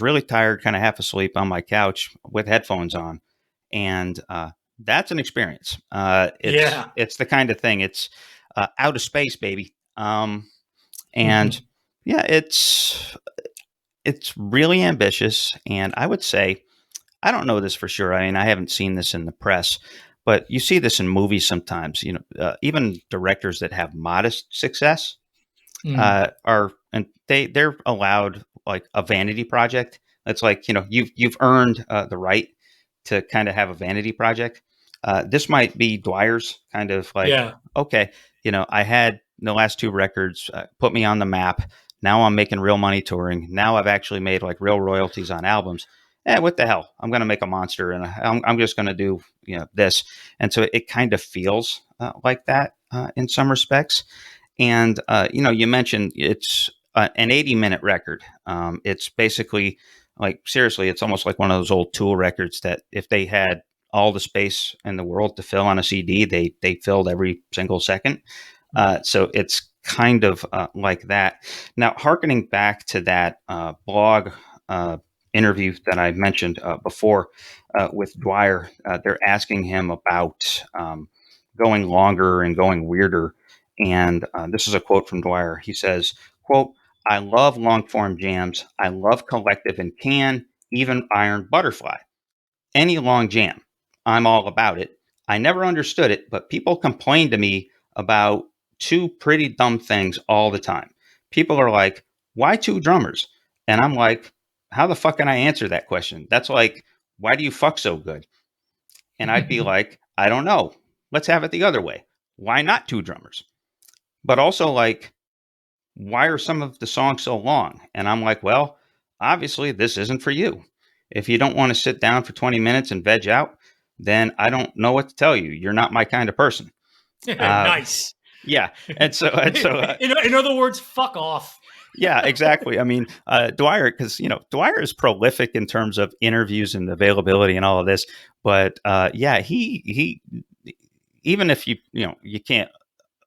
really tired, kind of half asleep on my couch with headphones on, and that's an experience. It's the kind of thing. It's out of space, baby. And yeah, it's really ambitious, and I would say, I don't know this for sure. I mean, I haven't seen this in the press, but you see this in movies sometimes. You know, even directors that have modest success they're allowed like a vanity project. It's like, you know, you've earned the right to kind of have a vanity project. This might be Dwyer's kind of like, okay, you know, I had the last two records put me on the map. Now I'm making real money touring. Now I've actually made like real royalties on albums. What the hell? I'm going to make a monster, and I'm just going to do, you know, this. And so it kind of feels like that in some respects. And, you know, you mentioned it's an 80-minute record. It's basically like, seriously, it's almost like one of those old Tool records that if they had all the space in the world to fill on a CD, they filled every single second. So it's kind of like that. Now, hearkening back to that blog interview that I mentioned before with Dwyer, they're asking him about going longer and going weirder. And this is a quote from Dwyer. He says, quote, "I love long form jams. I love Collective and Can, even Iron Butterfly. Any long jam. I'm all about it. I never understood it, but people complain to me about two pretty dumb things all the time. People are like, why two drummers? And I'm like, how the fuck can I answer that question? That's like, why do you fuck so good? And I'd be like, I don't know. Let's have it the other way. Why not two drummers? But also like, why are some of the songs so long? And I'm like, well, obviously this isn't for you. If you don't want to sit down for 20 minutes and veg out, then I don't know what to tell you. You're not my kind of person. Nice. Yeah. And so in other words, fuck off. Yeah, exactly. I mean, Dwyer, because, you know, Dwyer is prolific in terms of interviews and availability and all of this. But yeah, he even if you can't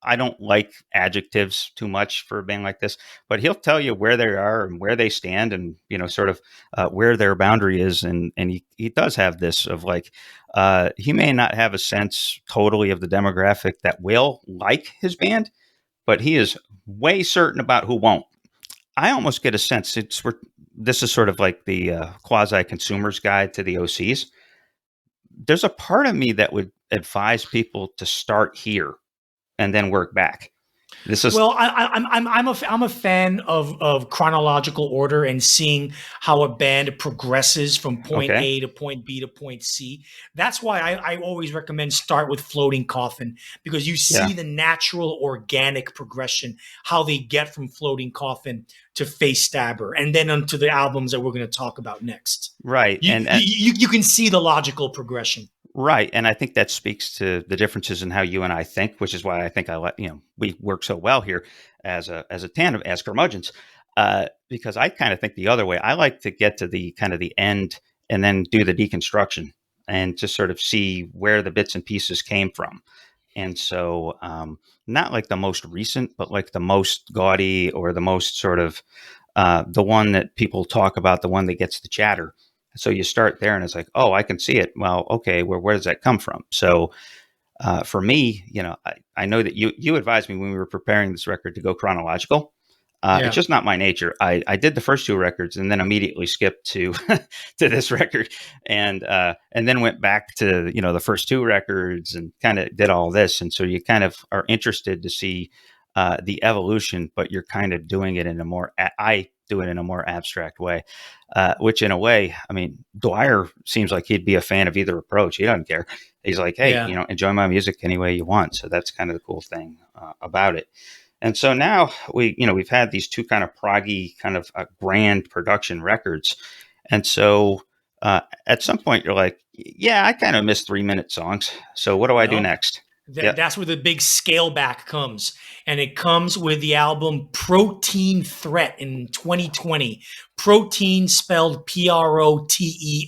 I don't like adjectives too much for a band like this, but he'll tell you where they are and where they stand, and sort of where their boundary is, and he does have this of like he may not have a sense totally of the demographic that will like his band, but he is way certain about who won't. I almost get a sense this is sort of like the quasi consumer's guide to the OCs. There's a part of me that would advise people to start here and then work back. This is Well, I'm a fan of chronological order and seeing how a band progresses from point okay. A to point B to point C. That's why I always recommend start with Floating Coffin, because you Yeah. see the natural organic progression, how they get from Floating Coffin to Face Stabber, and then onto the albums that we're going to talk about next. Right. You can see the logical progression. Right. And I think that speaks to the differences in how you and I think, which is why I think we work so well here as a tandem, as curmudgeons, because I kind of think the other way. I like to get to the kind of the end and then do the deconstruction and just sort of see where the bits and pieces came from. And so, not like the most recent, but like the most gaudy or the most sort of the one that people talk about, the one that gets the chatter. So you start there and it's like, oh, I can see it. Well, okay, where does that come from? So for me, I know that you advised me when we were preparing this record to go chronological. It's just not my nature. I did the first two records and then immediately skipped to to this record, and then went back to the first two records and kind of did all this. And so you kind of are interested to see the evolution, but you're kind of doing it in a more I do it in a more abstract way, which in a way, I mean, Dwyer seems like he'd be a fan of either approach. He doesn't care. He's like, hey, enjoy my music any way you want. So that's kind of the cool thing about it. And so now we've had these two kind of proggy, kind of grand production records. And so at some point you're like, yeah, I kind of miss 3-minute songs. So what do I do next? That's where the big scale back comes. And it comes with the album Protean Threat in 2020. Protean spelled Protean.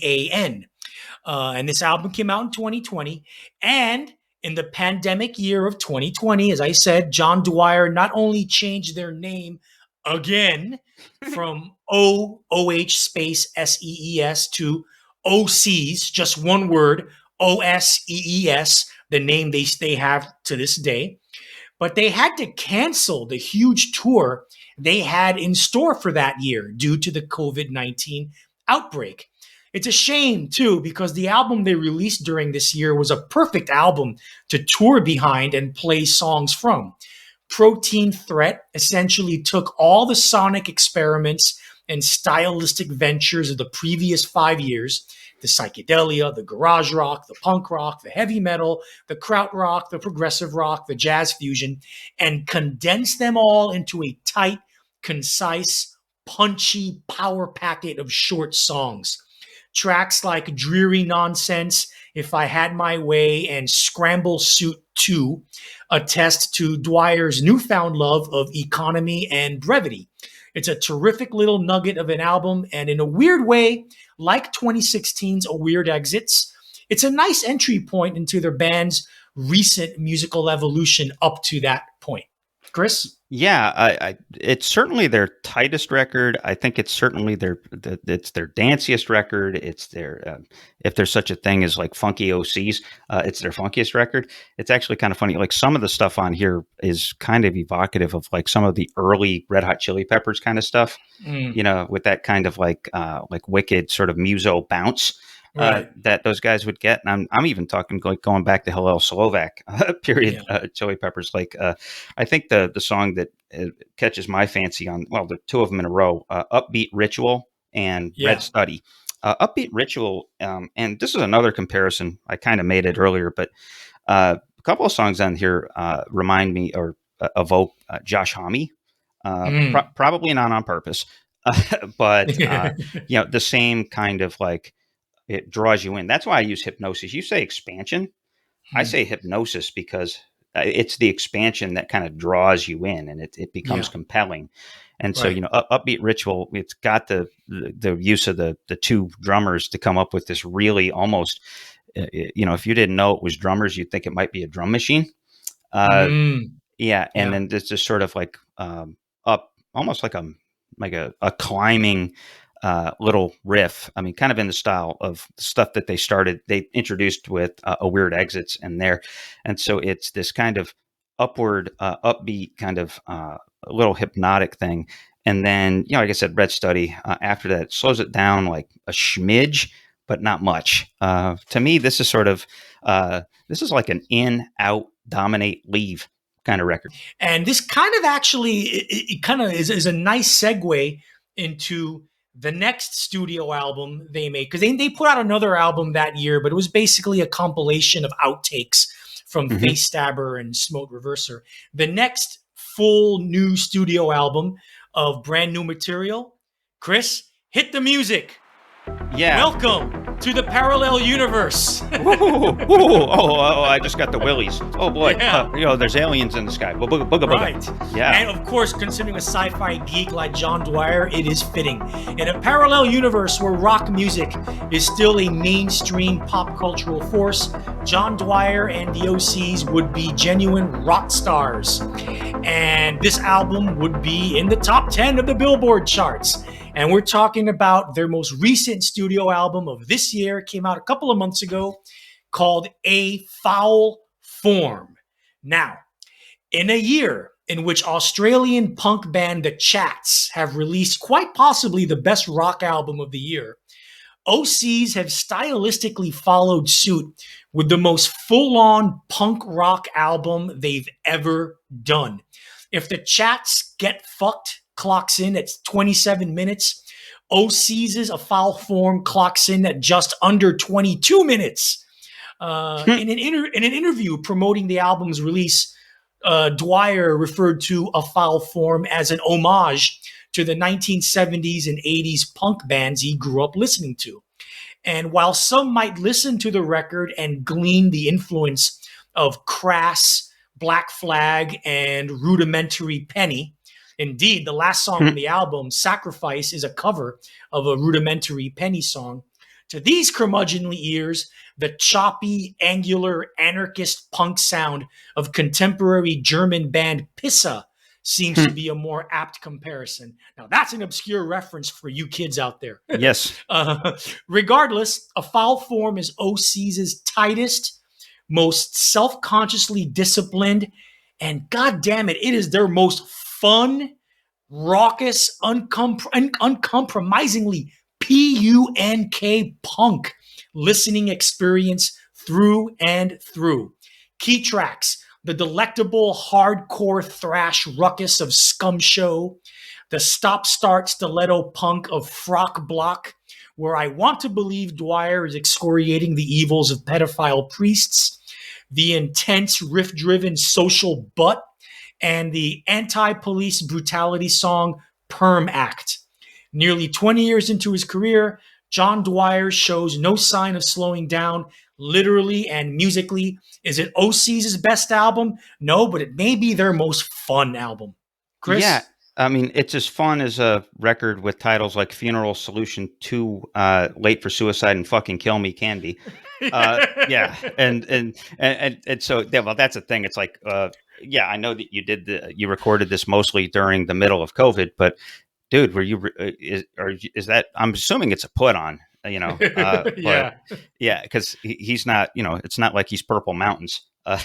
And this album came out in 2020. And in the pandemic year of 2020, as I said, John Dwyer not only changed their name again from OH space SEES to Osees, just one word, OSEES, the name they have to this day. But they had to cancel the huge tour they had in store for that year due to the COVID-19 outbreak. It's a shame, too, because the album they released during this year was a perfect album to tour behind and play songs from. Protean Threat essentially took all the sonic experiments and stylistic ventures of the previous 5 years, the psychedelia, the garage rock, the punk rock, the heavy metal, the krautrock, the progressive rock, the jazz fusion, and condensed them all into a tight, concise, punchy power packet of short songs. Tracks like Dreary Nonsense, If I Had My Way, and Scramble Suit 2 attest to Dwyer's newfound love of economy and brevity. It's a terrific little nugget of an album, and in a weird way, like 2016's A Weird Exits, it's a nice entry point into their band's recent musical evolution up to that point. Chris? Yeah, it's certainly their tightest record. I think it's certainly it's their danciest record. It's their if there's such a thing as like funky OCs, it's their funkiest record. It's actually kind of funny. Like some of the stuff on here is kind of evocative of like some of the early Red Hot Chili Peppers kind of stuff. With that kind of like wicked sort of muso bounce. Right. That those guys would get, and I'm even talking like going back to Hillel Slovak period. Chili Peppers. Like I think the song that catches my fancy on the two of them in a row, Upbeat Ritual and Red Study. Upbeat Ritual, and this is another comparison. I kind of made it earlier, but a couple of songs on here remind me or evoke Josh Homme, probably not on purpose, but the same kind of like. It draws you in. That's why I use hypnosis. You say expansion. I say hypnosis because it's the expansion that kind of draws you in and it becomes compelling. And so, Upbeat Ritual, it's got the use of the two drummers to come up with this really almost, if you didn't know it was drummers, you'd think it might be a drum machine. Yeah, and then there's just sort of like up, almost like a climbing little riff. I mean, kind of in the style of stuff that they introduced with a Weird Exits in there, and so it's this kind of upward, upbeat kind of a little hypnotic thing. And then, like I said, Red Study after that slows it down like a smidge, but not much. To me, this is sort of this is like an in, out, dominate, leave kind of record. And this kind of actually, it kind of is a nice segue into the next studio album they made, because they put out another album that year, but it was basically a compilation of outtakes from Face Stabber and Smote Reverser. The next full new studio album of brand new material, Chris, hit the music. Yeah. Welcome to the parallel universe. Oh, I just got the willies. Oh, boy. Yeah. There's aliens in the sky. Booga, booga, booga. Right. Yeah. And, of course, considering a sci-fi geek like John Dwyer, it is fitting. In a parallel universe where rock music is still a mainstream pop cultural force, John Dwyer and the Osees would be genuine rock stars. And this album would be in the top 10 of the Billboard charts. And we're talking about their most recent studio album of this year. It came out a couple of months ago, called A Foul Form. Now, in a year in which Australian punk band The Chats have released quite possibly the best rock album of the year, Osees have stylistically followed suit with the most full-on punk rock album they've ever done. If The Chats Get Fucked clocks in at 27 minutes, Osees' A Foul Form clocks in at just under 22 minutes. In an interview promoting the album's release, Dwyer referred to A Foul Form as an homage to the 1970s and 80s punk bands he grew up listening to. And while some might listen to the record and glean the influence of Crass, Black Flag, and Rudimentary Penny, indeed, the last song on the album, Sacrifice, is a cover of a Rudimentary Penny song. To these curmudgeonly ears, the choppy, angular, anarchist punk sound of contemporary German band Pissa seems to be a more apt comparison. Now, that's an obscure reference for you kids out there. Yes. Regardless, A Foul Form is Osees' tightest, most self-consciously disciplined, and goddamn it, it is their most fun, raucous, uncompromisingly punk punk listening experience through and through. Key tracks: the delectable hardcore thrash ruckus of Scum Show, the stop-start stiletto punk of Frock Block, where I want to believe Dwyer is excoriating the evils of pedophile priests, the intense riff-driven social butt, and the anti-police brutality song Perm Act. Nearly 20 years into his career, John Dwyer shows no sign of slowing down, literally and musically. Is it Osees' best album? No, but it may be their most fun album. Chris? Yeah, I mean, it's as fun as a record with titles like Funeral Solution 2, Late for Suicide, and Fucking Kill Me can be. Yeah, and so, yeah, well, that's the thing. It's like, yeah, I know that you recorded this mostly during the middle of COVID, but dude, were you is that? I'm assuming it's a put on, but, yeah, because he's not, it's not like he's Purple Mountains, but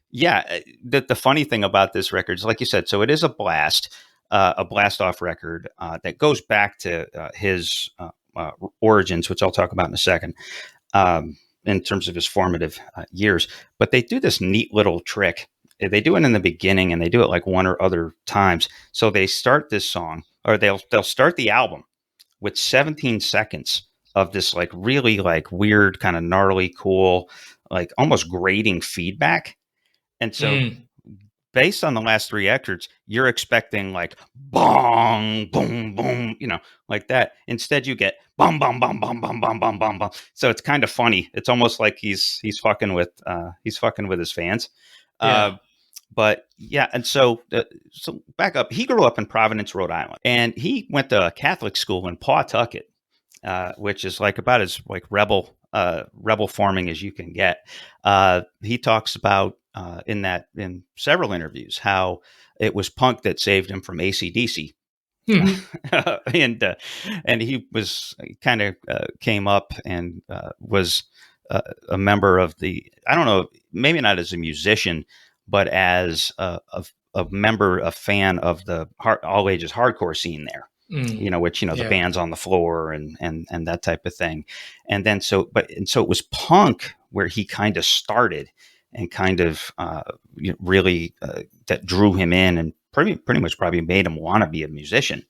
yeah, the funny thing about this record is, like you said, so it is a blast off record that goes back to his origins, which I'll talk about in a second. In terms of his formative years, but they do this neat little trick. They do it in the beginning, and they do it like one or other times. So they start this song, or they'll start the album with 17 seconds of this like really like weird, kind of gnarly, cool, like almost grating feedback. And so based on the last three records, you're expecting like bong, boom, boom, like that. Instead, you get bum, bum, bum, bum, bum, bum, bum, bum, bum. So it's kind of funny. It's almost like he's fucking with his fans. Yeah. But yeah, and so back up. He grew up in Providence, Rhode Island, and he went to a Catholic school in Pawtucket, which is like about as like rebel rebel forming as you can get. He talks about in several interviews how it was punk that saved him from AC/DC. And he was kind of came up and was a member of I don't know, maybe not as a musician, but as a member, a fan of the all ages hardcore scene there. Which the bands on the floor and that type of thing. And then so it was punk where he kind of started and kind of really that drew him in and pretty much probably made him want to be a musician.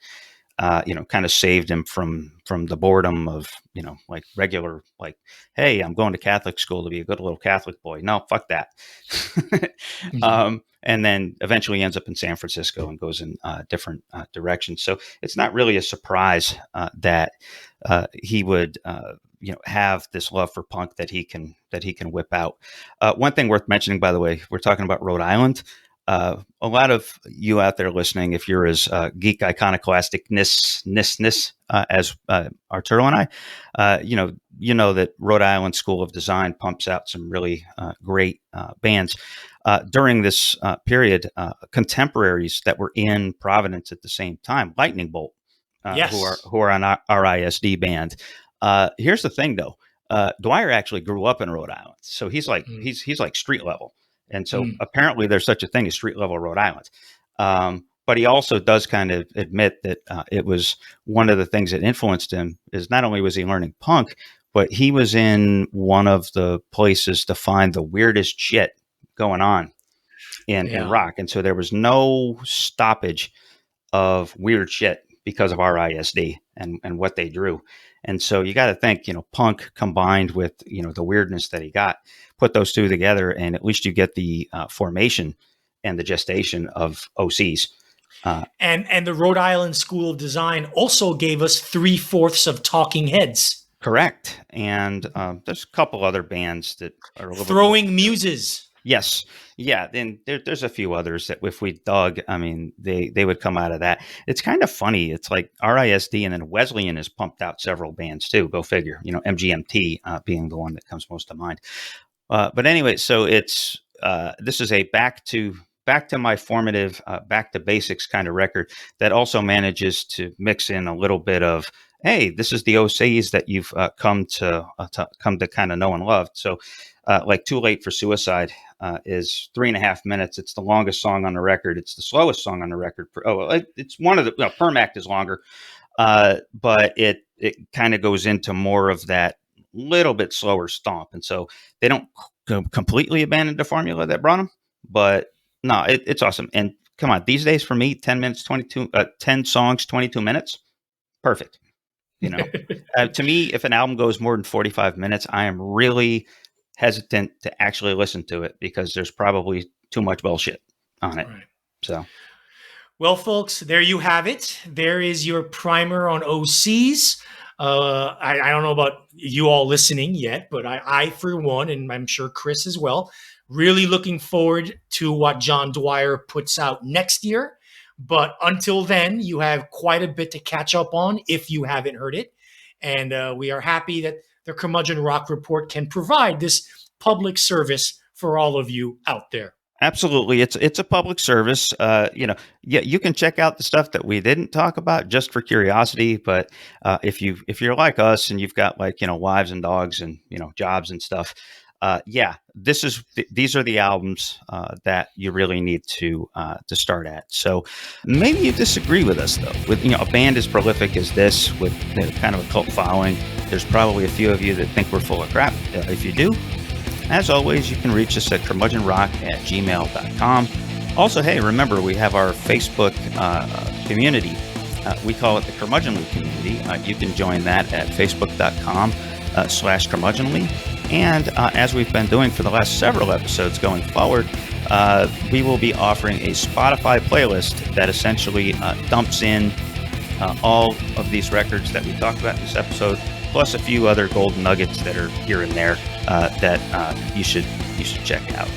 Kind of saved him from the boredom of, like regular, like, hey, I'm going to Catholic school to be a good little Catholic boy. No, fuck that. And then eventually ends up in San Francisco and goes in different directions. So it's not really a surprise that he would, have this love for punk that he can whip out. One thing worth mentioning, by the way, we're talking about Rhode Island. A lot of you out there listening, if you're as geek iconoclasticness as Arturo and I, you know that Rhode Island School of Design pumps out some really great bands. During this period, contemporaries that were in Providence at the same time, Lightning Bolt, yes. who are on our ISD band. Here's the thing, though. Dwyer actually grew up in Rhode Island, so he's like he's like street level. And so apparently there's such a thing as street level Rhode Island. But he also does kind of admit that it was one of the things that influenced him is not only was he learning punk, but he was in one of the places to find the weirdest shit going on in rock. And so there was no stoppage of weird shit because of RISD and what they drew. And so you got to think, punk combined with, the weirdness that he got, put those two together, and at least you get the formation and the gestation of Osees. And the Rhode Island School of Design also gave us 3/4 of Talking Heads. Correct. And there's a couple other bands that are a little Throwing Muses. Yes. Yeah. Then there's a few others that if we dug, I mean, they would come out of that. It's kind of funny. It's like RISD and then Wesleyan has pumped out several bands too. Go figure, MGMT being the one that comes most to mind. But anyway, so it's this is a back to my formative, back to basics kind of record that also manages to mix in a little bit of, hey, this is the Osees that you've come to kind of know and love. So like Too Late for Suicide is 3.5 minutes. It's the longest song on the record. It's the slowest song on the record. It's one of the Permact is longer, but it kind of goes into more of that little bit slower stomp. And so they don't completely abandon the formula that brought them, but no, it's awesome. And come on, these days for me, 10 songs, 22 minutes, perfect. To me, if an album goes more than 45 minutes, I am really hesitant to actually listen to it because there's probably too much bullshit on it. Right. So, well, folks, there you have it. There is your primer on Osees. I don't know about you all listening yet, but I for one, and I'm sure Chris as well, really looking forward to what John Dwyer puts out next year. But until then, you have quite a bit to catch up on if you haven't heard it. And we are happy that the Curmudgeon Rock Report can provide this public service for all of you out there. Absolutely. It's a public service. You can check out the stuff that we didn't talk about just for curiosity. But if you're like us and you've got wives and dogs and, jobs and stuff, these are the albums that you really need to start at. So maybe you disagree with us though. With a band as prolific as this, with kind of a cult following, there's probably a few of you that think we're full of crap. If you do, as always, you can reach us at curmudgeonrock@gmail.com. Also, hey, remember we have our Facebook community. We call it the Curmudgeonly community. You can join that at facebook.com/curmudgeonly. And as we've been doing for the last several episodes going forward, we will be offering a Spotify playlist that essentially dumps in all of these records that we talked about in this episode, plus a few other golden nuggets that are here and there that you should check out.